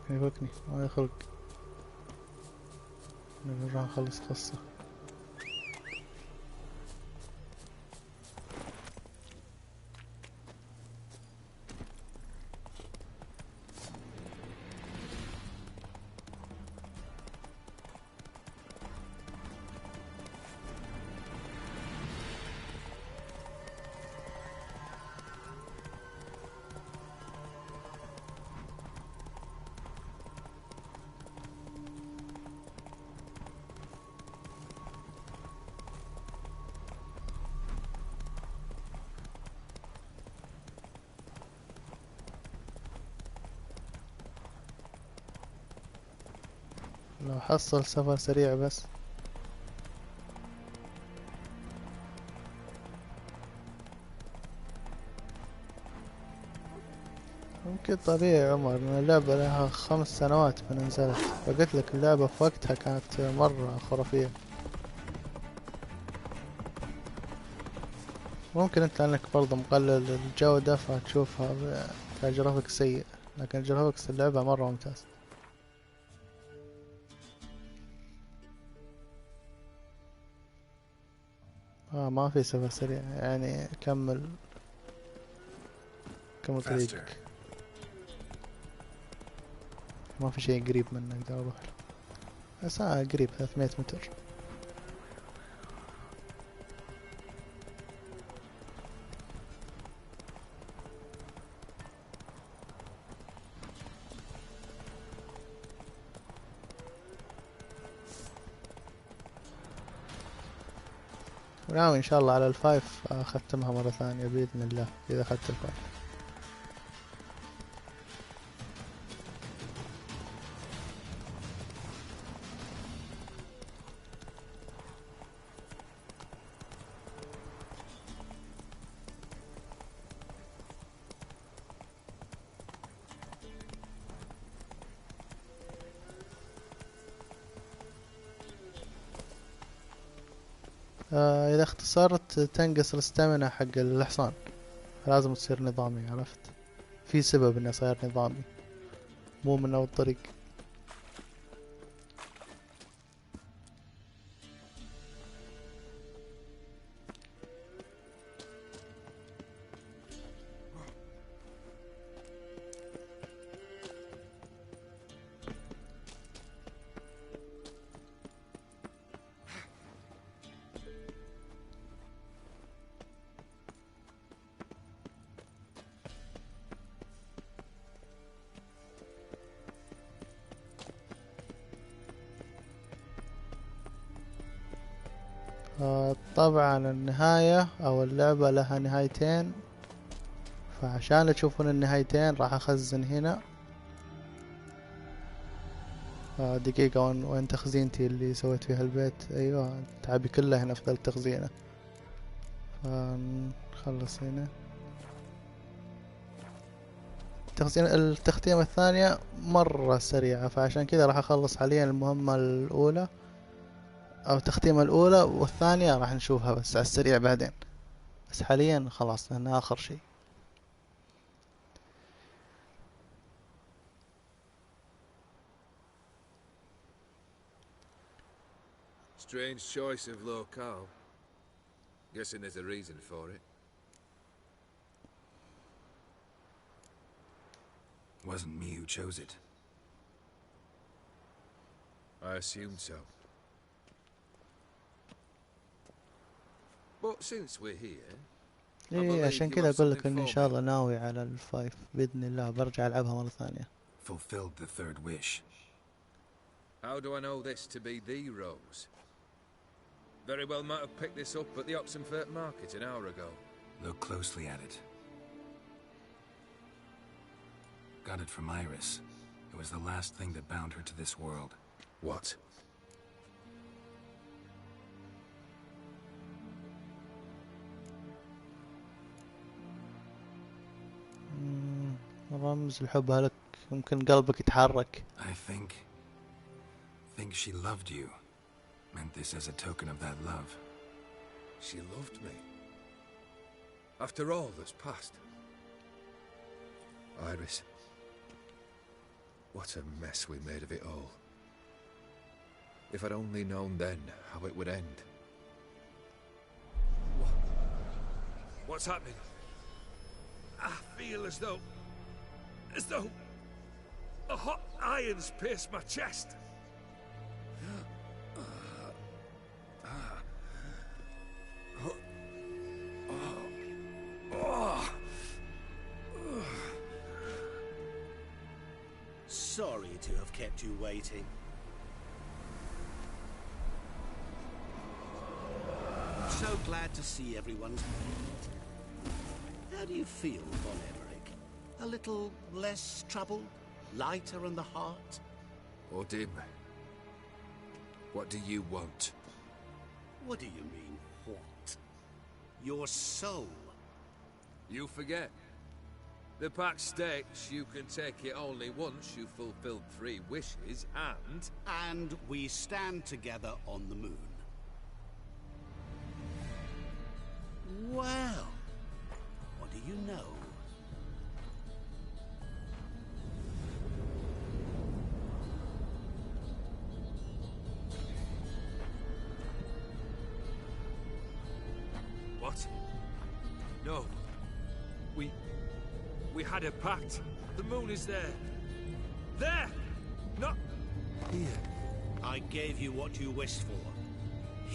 [SPEAKER 1] يفكني ما يخلق. نروح نخلص قصة. لو حصل سفر سريع بس. ممكن طبيعي عمر ان اللعبة لها 5 سنوات من نزلت. فقلت لك اللعبة في وقتها كانت مرة خرافية. ممكن انت لانك برضه مقلل الجودة فتشوفها كجرافيك سيء، لكن جرافيكس اللعبة مرة ممتاز. ما في سفر سريع يعني. كمل طريقك. ما في شيء قريب منه اقدر اروح له. بس قريب 300 متر. وناوي ان شاء الله على الفايف اختمها مرة ثانية بإذن الله اذا اخذت الفايف. اذا اختصرت تنقص الاستامينا حق الحصان، لازم تصير نظامي، عرفت؟ في سبب انه صاير نظامي مو من اول طريق. طبعا النهاية او اللعبة لها نهايتين، فعشان تشوفون النهايتين راح اخزن هنا. دقيقة، وين تخزينتي اللي سويت فيها البيت؟ ايوه تعبي كله هنا في ذا التخزينة. فنخلص هنا التختيمة الثانية مرة سريعة، فعشان كذا راح اخلص حاليا المهمة الاولى او التختيمة الاولى، والثانية راح نشوفها بس على السريع بعدين. بس حاليا خلاص هنا اخر شيء.
[SPEAKER 7] Strange choice of locale. Guessing there's a reason for it.
[SPEAKER 2] Wasn't me who chose it.
[SPEAKER 7] I assumed so. But since we're here,
[SPEAKER 1] ايه عشان كذا اقول لك اني ان شاء الله ناوي على الفايف باذن الله، برجع العبها مرة ثانية.
[SPEAKER 2] Fulfilled the third wish.
[SPEAKER 7] How do I know this to be the rose? Very well might have picked this up at the Oxenfurt market an hour ago.
[SPEAKER 2] Look closely at it. Got it from Iris. It was the last thing that bound her to this world.
[SPEAKER 7] What?
[SPEAKER 1] رمز الحب لك، يمكن قلبك يتحرك.
[SPEAKER 2] I think she loved you. Meant this as a token of that love.
[SPEAKER 7] She loved me. After all that's passed. Iris. What a mess we made of it all. If I'd only known then how it would end. What's happening? I feel as though a hot iron's pierced my chest.
[SPEAKER 8] Sorry to have kept you waiting. So glad to see everyone's made. How do you feel, Von Emmerich? A little less troubled? Lighter in the heart?
[SPEAKER 7] Or dim? What do you want?
[SPEAKER 8] What do you mean, what? Your soul.
[SPEAKER 7] You forget. The pact states you can take it only once you've fulfilled 3 wishes and...
[SPEAKER 8] And we stand together on the moon. Well, what do you know?
[SPEAKER 7] What? No. We had a pact. The moon is there. There! Not here.
[SPEAKER 8] I gave you what you wished for.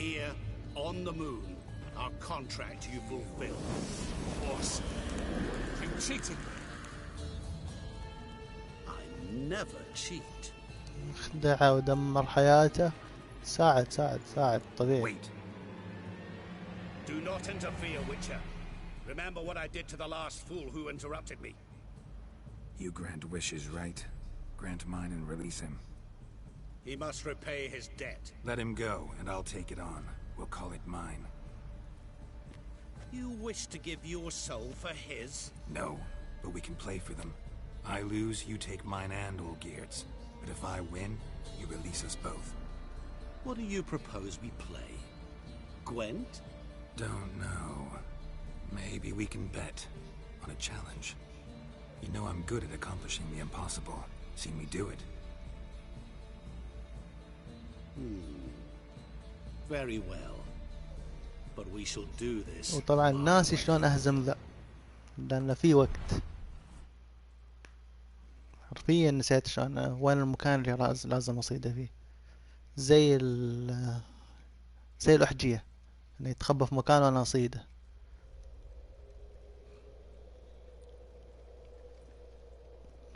[SPEAKER 8] Here, on the moon, our contract you fulfilled.
[SPEAKER 7] Boss, you cheated me.
[SPEAKER 8] I never cheat.
[SPEAKER 1] خدعه ودمر حياته. ساعد طبيعي.
[SPEAKER 2] Wait.
[SPEAKER 8] Do not interfere, Witcher. Remember what I did to the last fool who interrupted me.
[SPEAKER 2] You grant wishes, right? Grant mine and release him.
[SPEAKER 8] He must repay his debt.
[SPEAKER 2] Let him go, and I'll take it on. We'll call it mine.
[SPEAKER 8] You wish to give your soul for his?
[SPEAKER 2] No, but we can play for them. I lose, you take mine and Olgierd's. But if I win, you release us both.
[SPEAKER 8] What do you propose we play? Gwent?
[SPEAKER 2] Don't know. Maybe we can bet on a challenge. You know I'm good at accomplishing the impossible. Seen me do it.
[SPEAKER 8] Very well. But we shall do this.
[SPEAKER 1] وطبعا ناسي شلون اهزم ذا، لان في وقت. حرفيا نسيت شلون وين المكان اللي لازم اصيده فيه. زي الأحجية، انه يتخبى في مكان وانا اصيده.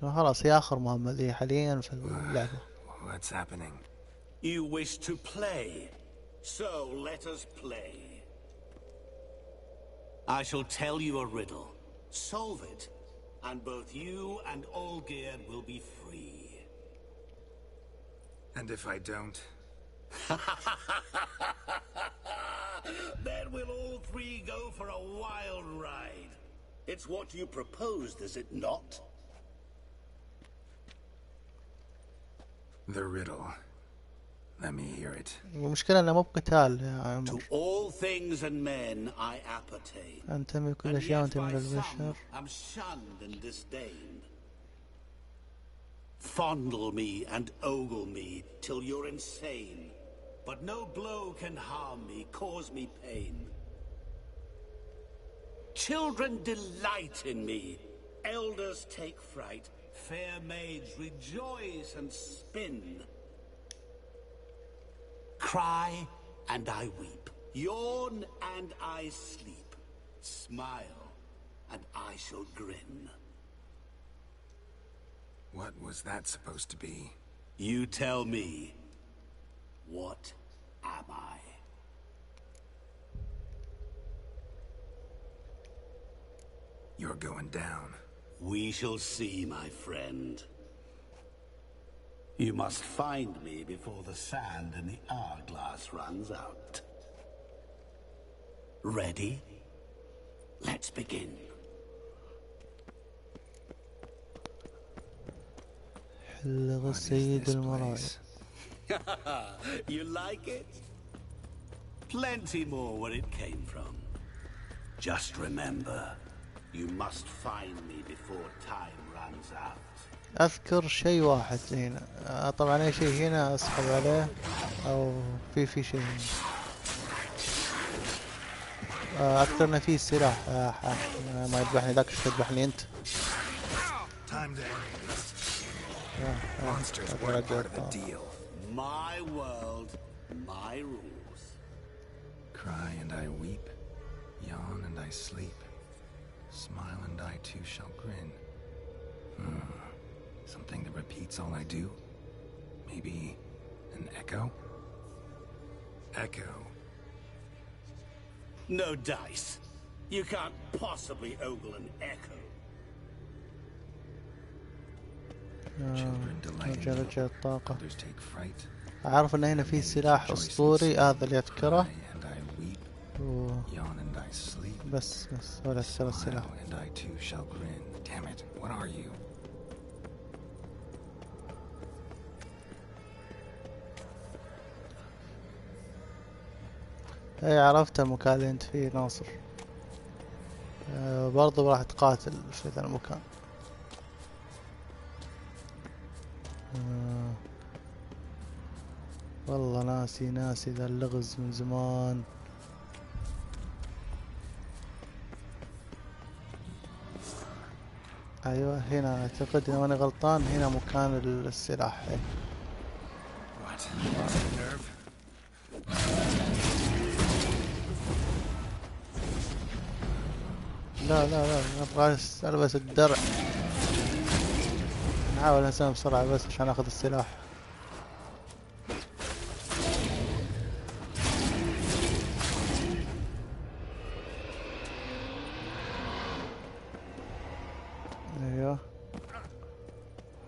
[SPEAKER 1] خلاص هي اخر مهمة ذي حاليا في اللعبة.
[SPEAKER 2] What's happening?
[SPEAKER 8] You wish to play, so let us play. I shall tell you a riddle. Solve it, and both you and Olgierd will be free.
[SPEAKER 2] And if I don't?
[SPEAKER 8] Then we'll all three go for a wild ride. It's what you proposed, is it not?
[SPEAKER 2] The riddle. Let me hear it.
[SPEAKER 1] المشكلة انه مو بقتال يا عمر.
[SPEAKER 8] To all things and men I appertain.
[SPEAKER 1] انتمي كل اشياء وانتمي للبشر.
[SPEAKER 8] I'm shunned and disdained. Fondle me and ogle me till you're insane. But no blow can harm me, cause me pain. Children delight in me. Elders take fright. Fair maids rejoice and spin. Cry and I weep. Yawn and I sleep. Smile and I shall grin.
[SPEAKER 2] What was that supposed to be?
[SPEAKER 8] You tell me. What am I?
[SPEAKER 2] You're going down.
[SPEAKER 8] We shall see, my friend. You must find me before the sand in the hourglass runs out. Ready? Let's begin.
[SPEAKER 1] حلق السيد المراعي.
[SPEAKER 8] You like it? Plenty more where it came from. Just remember, you must find me before time runs out.
[SPEAKER 1] اذكر شيء واحد هنا، طبعا اي شيء هنا اسحب عليه او في شيء هنا. اذكر ان في سلاح ما يذبحني ذاك، ايش تذبحني انت؟
[SPEAKER 2] Monsters weren't part of the deal.
[SPEAKER 8] My world, my rules.
[SPEAKER 2] Cry and I weep, yawn and I sleep, smile and I too shall grin. Something that repeats all I do? Maybe an echo? Echo.
[SPEAKER 8] No dice. You can't possibly ogle an echo.
[SPEAKER 1] رجع الطاقة.
[SPEAKER 2] Others take fright.
[SPEAKER 1] أعرف إن هنا في سلاح أسطوري هذا اللي أذكره. بس ولا أذكر السلاح.
[SPEAKER 2] And I too shall grin. Damn it! What are you?
[SPEAKER 1] اي عرفت المكان اللي انت فيه ناصر. برضو راح تقاتل في ذا المكان. والله ناسي ذا اللغز من زمان. ايوه هنا اعتقد اذا ماني غلطان هنا مكان السلاح. لا ابغى البس الدرع. نحاول نسوي بسرعة بس عشان اخذ السلاح.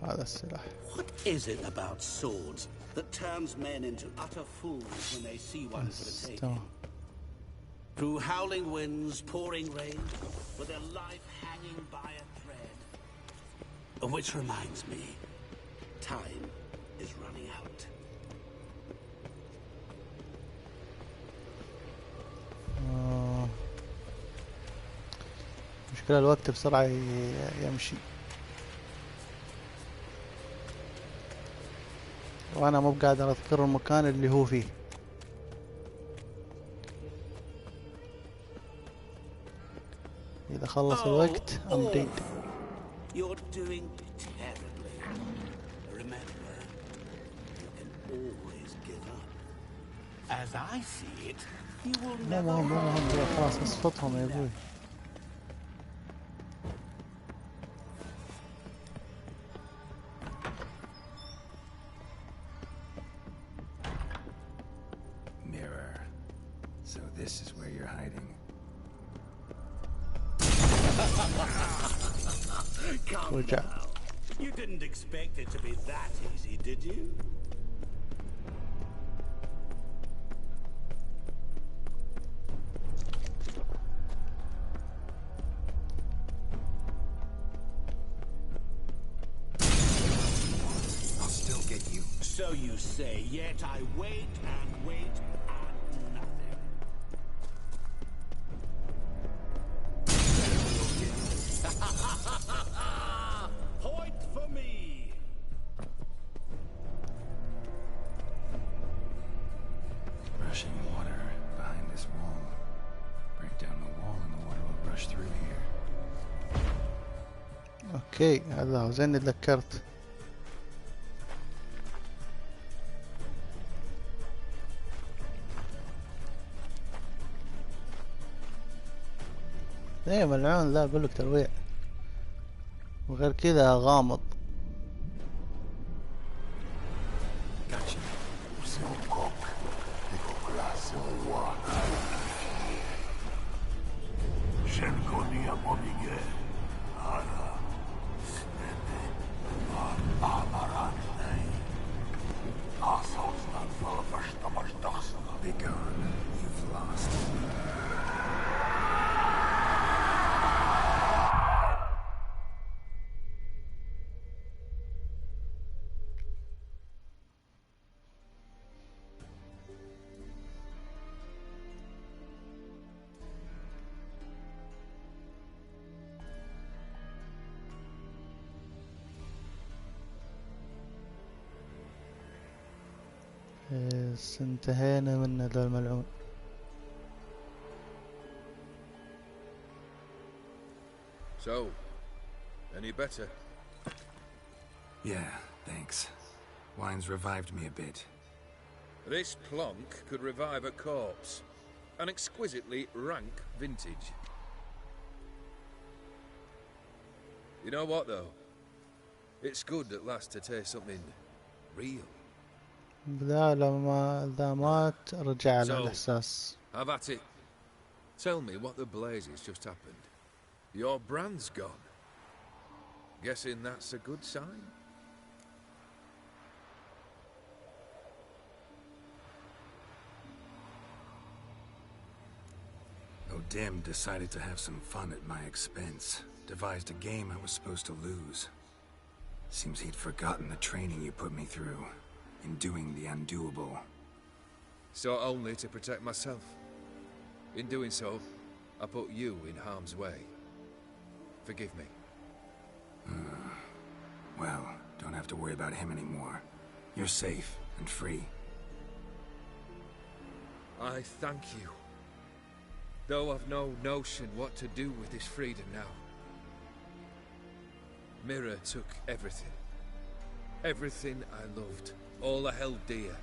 [SPEAKER 1] هذا السلاح.
[SPEAKER 8] What is it about swords that turns men into utter fools when they see one for the taking? Through howling winds, pouring rain, with their life hanging by a thread. Which reminds me, time is running out.
[SPEAKER 1] مشكلة الوقت بسرعة يمشي، وانا مو قادر اذكر المكان اللي هو فيه. اذا خلص الوقت امديد.
[SPEAKER 8] You're doing terribly. Remember, you can always give up. As I see it, you will never.
[SPEAKER 1] مو خلاص اصفتهم يا ابوي.
[SPEAKER 2] This is where you're hiding.
[SPEAKER 8] Come now. You didn't expect it to be that easy, did you?
[SPEAKER 2] I'll still get you.
[SPEAKER 8] So you say, yet I wait and wait. Point for me.
[SPEAKER 2] Rushing water behind this wall. Break down the wall and the water will rush through here.
[SPEAKER 1] اوكي هذا زين تذكرت. ايه ملعون ذا اقولك ترويع، وغير كذا غامض.
[SPEAKER 2] Be gone. You've lost.
[SPEAKER 1] انتهينا من ذا الملعون.
[SPEAKER 7] So, any better?
[SPEAKER 2] Yeah, thanks. Wine's revived me a bit.
[SPEAKER 7] This plonk could revive a corpse. An exquisitely rank vintage. You know what, though? It's good at last to taste something real.
[SPEAKER 1] ذا لما مات رجع على الإحساس.
[SPEAKER 7] Have at it. Tell me what the blazes just happened. Your brand's gone. Guessing that's a good sign?
[SPEAKER 2] O'Dim decided to have some fun at my expense. Devised a game I was supposed to lose. Seems he'd forgotten the training you put me through in doing the undoable.
[SPEAKER 7] So only to protect myself. In doing so, I put you in harm's way. Forgive me.
[SPEAKER 2] Well, don't have to worry about him anymore. You're safe and free.
[SPEAKER 7] I thank you. Though I've no notion what to do with this freedom now. Mirror took everything. Everything I loved. All I held dear.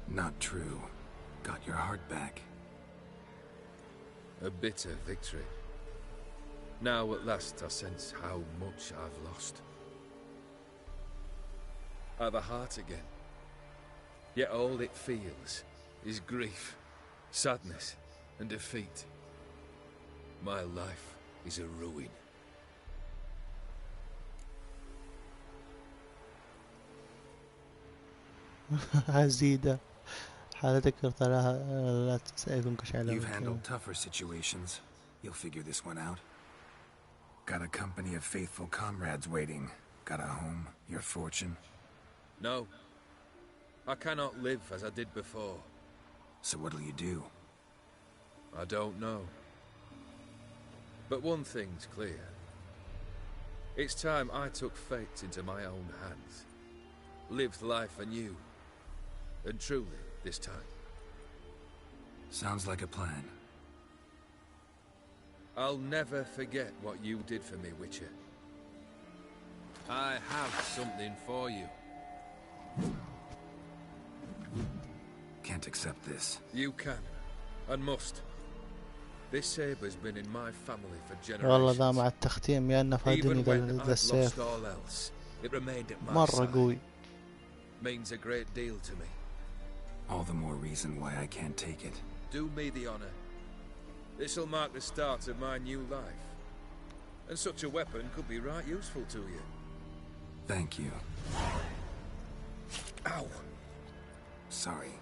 [SPEAKER 2] Not true. Got your heart back.
[SPEAKER 7] A bitter victory. Now at last I sense how much I've lost. I've a heart again. Yet all it feels is grief. Sadness and defeat. My life is a ruin.
[SPEAKER 1] عزيدة حالتك لا تسألكم كشعلة.
[SPEAKER 2] You've handled tougher situations. You'll figure this one out. Got a company of faithful comrades waiting. Got a home, your fortune.
[SPEAKER 7] No. I cannot live as I did before.
[SPEAKER 2] So what'll you do?
[SPEAKER 7] I don't know. But one thing's clear. It's time I took fate into my own hands. Lived life anew. And truly, this time.
[SPEAKER 2] Sounds like a plan.
[SPEAKER 7] I'll never forget what you did for me, Witcher. I have something for you.
[SPEAKER 2] Can't accept this.
[SPEAKER 7] You can, and must. This saber's been in my family for
[SPEAKER 1] والله ذا
[SPEAKER 7] generations.
[SPEAKER 1] مع التختيم يا انه فادني ذا السيف مرة قوي.
[SPEAKER 7] Means a great deal to me.
[SPEAKER 2] All the more reason why I can't take it.
[SPEAKER 7] Do me the honor. This'll mark the start of my new life. And such a weapon could be right useful to you.
[SPEAKER 2] Thank you.
[SPEAKER 7] Ow!
[SPEAKER 2] Sorry.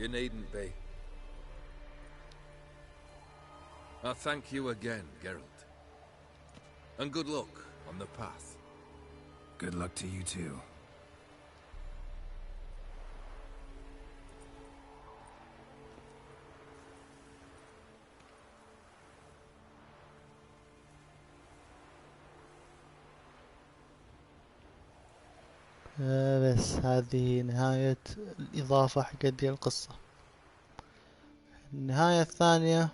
[SPEAKER 7] You needn't be. I thank you again, Geralt. And good luck on the path.
[SPEAKER 2] Good luck to you too.
[SPEAKER 1] بس هذه نهاية الإضافة حق دي القصة. النهاية الثانية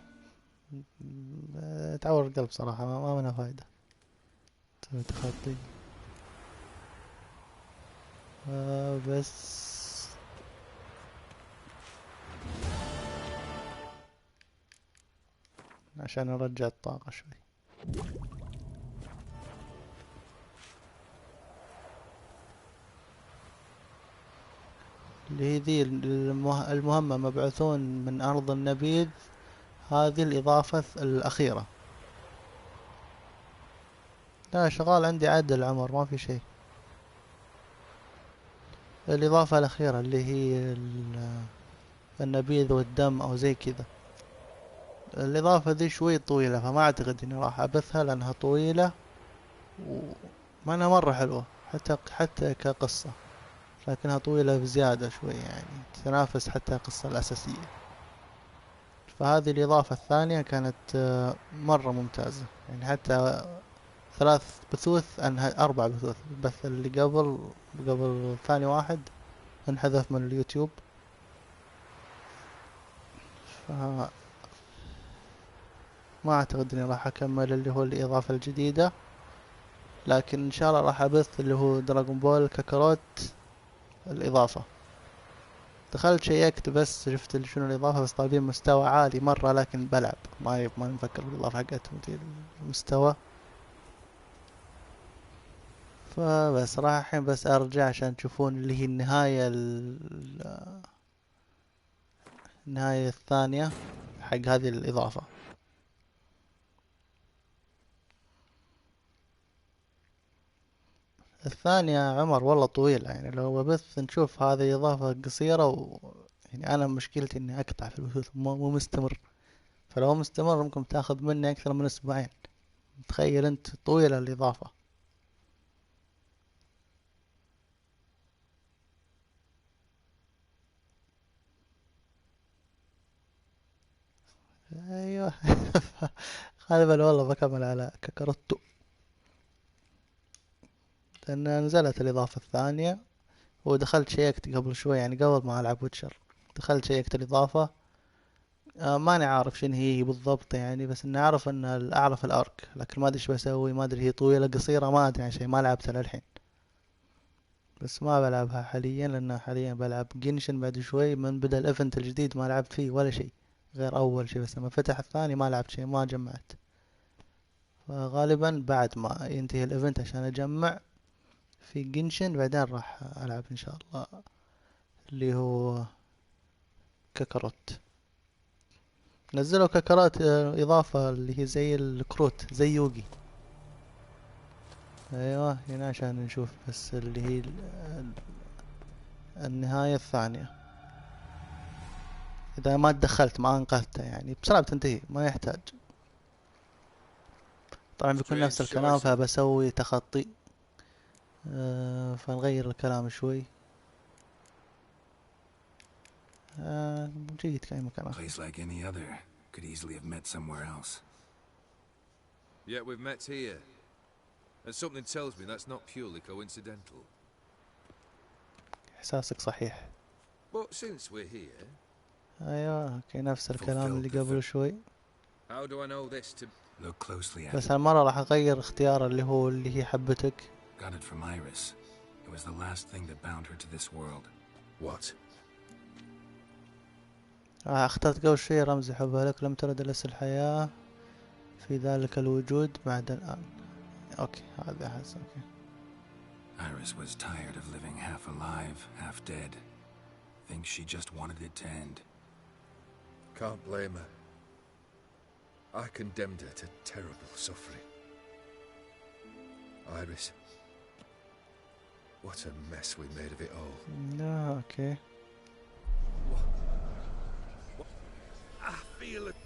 [SPEAKER 1] تعور القلب صراحة، ما منها فايدة. تسوي تخطي بس عشان نرجع الطاقة شوي. اللي هي ذي المهمة مبعوثون من أرض النبيذ، هذه الإضافة الأخيرة. لا شغال عندي عدل العمر ما في شيء. الإضافة الأخيرة اللي هي النبيذ والدم أو زي كذا. الإضافة ذي شوي طويلة، فما أعتقد إني راح أبثها لأنها طويلة وما أنها مرة حلوة حتى كقصة، لكنها طويلة بزيادة شوي يعني تنافس حتى القصة الأساسية. فهذه الإضافة الثانية كانت مرة ممتازة يعني، حتى 3 بثوث أنها 4 بثوث. البث اللي قبل ثاني واحد انحذف من اليوتيوب. ما أعتقد إني راح أكمل اللي هو الإضافة الجديدة، لكن إن شاء الله راح أبث اللي هو دراغون بول كاكاروت الإضافة. دخلت شيكت بس شفت شنو الإضافة، بس طالبين مستوى عالي مرة، لكن بلعب ما نفكر بالإضافة حقتهم المستوى. فبس راح الحين بس أرجع عشان تشوفون اللي هي النهاية الثانية حق هذه الإضافة. الثانية عمر والله طويلة يعني، لو بث نشوف هذه إضافة قصيرة يعني أنا مشكلتي إني أقطع في البثوث مو مستمر، فلو مستمر ممكن تاخذ مني أكثر من أسبوعين. تخيل أنت طويلة الإضافة. أيوه غالبا والله بكمل على كاكاروتو، لأن نزلت الإضافة الثانية ودخلت شيكت قبل شوي يعني قبل ما ألعب ويتشر. دخلت شيكت الإضافة ماني عارف شنو هي بالضبط يعني، بس اني اعرف ان اعرف الارك، لكن ما ادري ايش بسوي. ما ادري هي طويلة قصيرة، ما ادري عن شيء، ما لعبتها للحين. بس ما بلعبها حاليا لان حاليا بلعب جنشن. بعد شوي من بدأ الايفنت الجديد ما لعبت فيه ولا شيء غير اول شيء، بس لما فتح الثاني ما لعبت شيء، ما جمعت. فغالبا بعد ما ينتهي الايفنت عشان اجمع في جنشن، بعدين راح ألعب إن شاء الله اللي هو كاكاروت. نزلوا كاكاروت إضافة اللي هي زي الكروت زي يوغي. أيوة هنا عشان نشوف بس اللي هي النهاية الثانية. إذا ما تدخلت ما أنقذته يعني بسرعة بتنتهي، ما يحتاج. طبعا بيكون نفس الكلام، فبسوي تخطي. فنغير الكلام شوي. جيد كأي مكان آخر.
[SPEAKER 2] Place like any other. Could easily have met somewhere else.
[SPEAKER 7] Yet we've met here. And something tells me that's not purely coincidental.
[SPEAKER 1] إحساسك صحيح.
[SPEAKER 7] But since we're here...
[SPEAKER 1] أيوة اوكي نفس الكلام اللي قبل شوي.
[SPEAKER 7] How do I know this to...
[SPEAKER 2] Look closely at
[SPEAKER 1] بس هالمرة راح أغير اختيار اللي هي حبتك.
[SPEAKER 2] Got it from Iris. It was the last thing that bound her to this world.
[SPEAKER 7] What?
[SPEAKER 1] اخترت قبل شوي رمز حبها لك، لم ترد لس الحياة في ذلك الوجود بعد الآن. اوكي هذا حسن. اوكي.
[SPEAKER 2] Iris was tired of living half alive, half dead. Thinks she just wanted it to end.
[SPEAKER 7] Can't blame her. I condemned her to terrible suffering. Iris. What a mess we made of it all.
[SPEAKER 1] No, okay.
[SPEAKER 7] What? I feel it.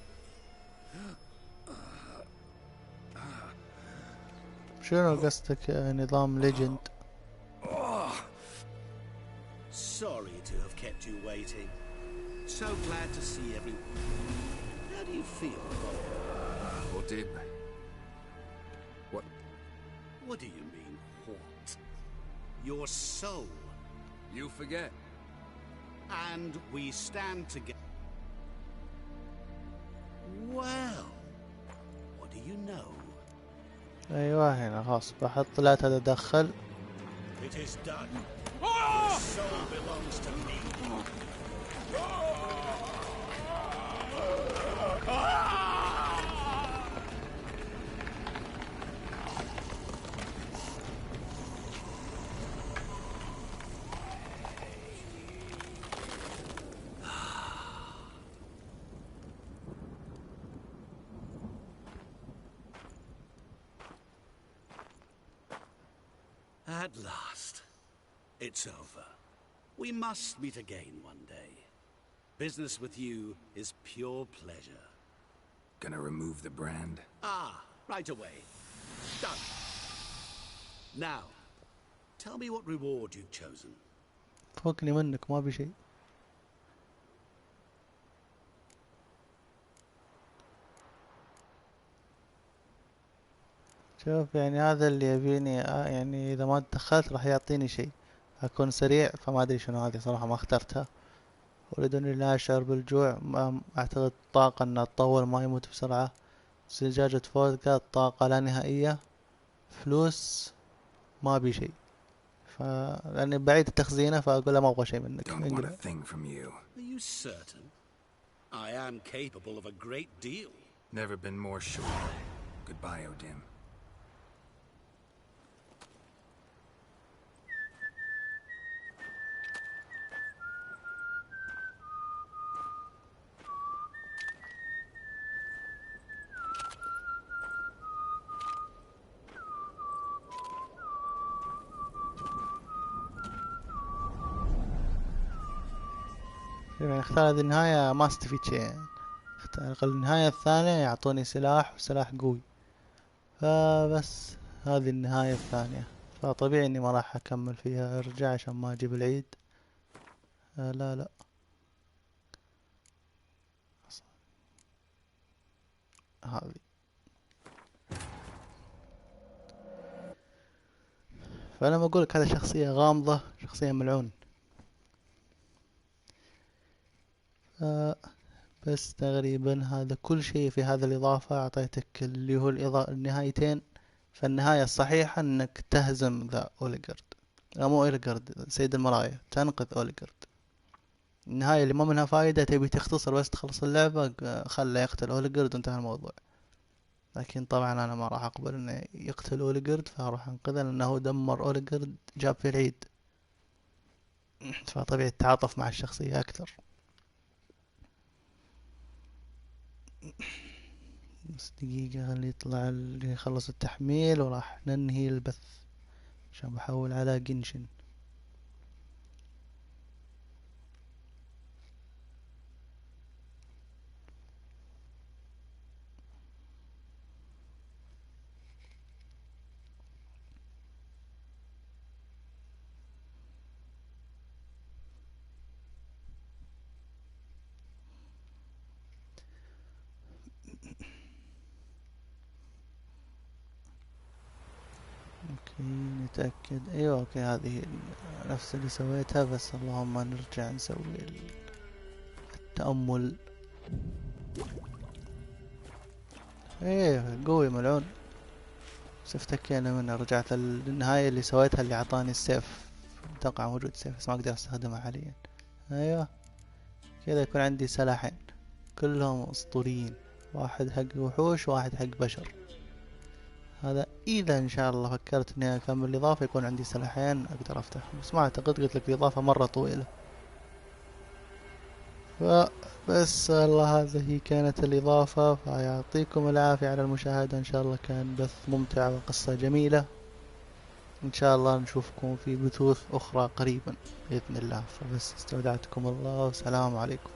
[SPEAKER 1] شنو قصدك نظام ليجند؟
[SPEAKER 8] Sorry to have kept you waiting. So glad to see everyone. How do you feel, Bob?
[SPEAKER 7] Or did? What?
[SPEAKER 8] What do you mean, what? Your soul.
[SPEAKER 7] You forget.
[SPEAKER 8] And we stand together. Well, what do you know?
[SPEAKER 1] ايوه هنا خلاص بحط لا تتدخل.
[SPEAKER 8] It is done. Your soul belongs to me. At last. It's over. We must meet again one day. Business with you is pure pleasure.
[SPEAKER 2] Gonna remove the brand?
[SPEAKER 8] Ah, right away. Done. Now, tell me what reward you've chosen.
[SPEAKER 1] فوقني منك ما بشيء. شوف يعني هذا اللي يبيني يعني إذا ما تدخلت راح يعطيني شيء. أكون سريع فما أدري شنو هذه صراحة ما اخترتها. أريد أني لا أشعر بالجوع. ما أعتقد طاقة أن تطول ما يموت بسرعة. زجاجة فودكا طاقة لا نهائية. فلوس ما أبي شيء. لأني بعيد التخزينه فأقول له ما أبغى شيء منك.
[SPEAKER 2] Don't want a thing from you.
[SPEAKER 8] Are you certain? I am capable of a great deal.
[SPEAKER 2] Never been more sure. Goodbye, Odim.
[SPEAKER 1] يعني اختار هذه النهاية ما استفيد شيء يعني. اختار النهاية الثانية يعطوني سلاح وسلاح قوي. فبس هذه النهاية الثانية. فطبيعي اني ما راح اكمل فيها. ارجع عشان ما اجيب العيد. لا هذه. فانا بقول لك هذه شخصية غامضة، شخصية ملعون. بس تقريبا هذا كل شيء في هذا الإضافة. أعطيتك اللي هو النهايتين. فالنهاية الصحيحة أنك تهزم ذا أوليغارد. مو أوليغارد، سيد المرايا. تنقذ أوليغارد. النهاية اللي ما منها فايدة تبي تختصر بس تخلص اللعبة، خله يقتل أوليغارد وانتهى الموضوع. لكن طبعا انا ما راح اقبل انه يقتل اوليجرد، فراح انقذه لانه دمر اوليجرد جاب في العيد، فطبيعي التعاطف مع الشخصية اكثر. بس دقيقة خلي يطلع يخلص التحميل وراح ننهي البث عشان بحول على جنشن. اوكي نتأكد، ايوه اوكي هذه نفس اللي سويتها، بس اللهم نرجع نسوي التأمل. ايه قوي ملعون، بس افتكينا منه. رجعت للنهاية اللي سويتها اللي عطاني السيف، اتوقع موجود سيف بس ما اقدر استخدمه حاليا. ايوه كذا يكون عندي سلاحين كلهم اسطوريين، واحد حق وحوش وواحد حق بشر. هذا اذا ان شاء الله فكرت اني اكمل الاضافة يكون عندي سلاحين اقدر افتحهم، بس ما اعتقد، قلت لك الاضافة مرة طويلة. فبس الله، هذه هي كانت الإضافة، فيعطيكم العافية على المشاهدة. إن شاء الله كان بث ممتع وقصة جميلة. إن شاء الله نشوفكم في بثوث أخرى قريبا بإذن الله. فبس استودعتكم الله والسلام عليكم.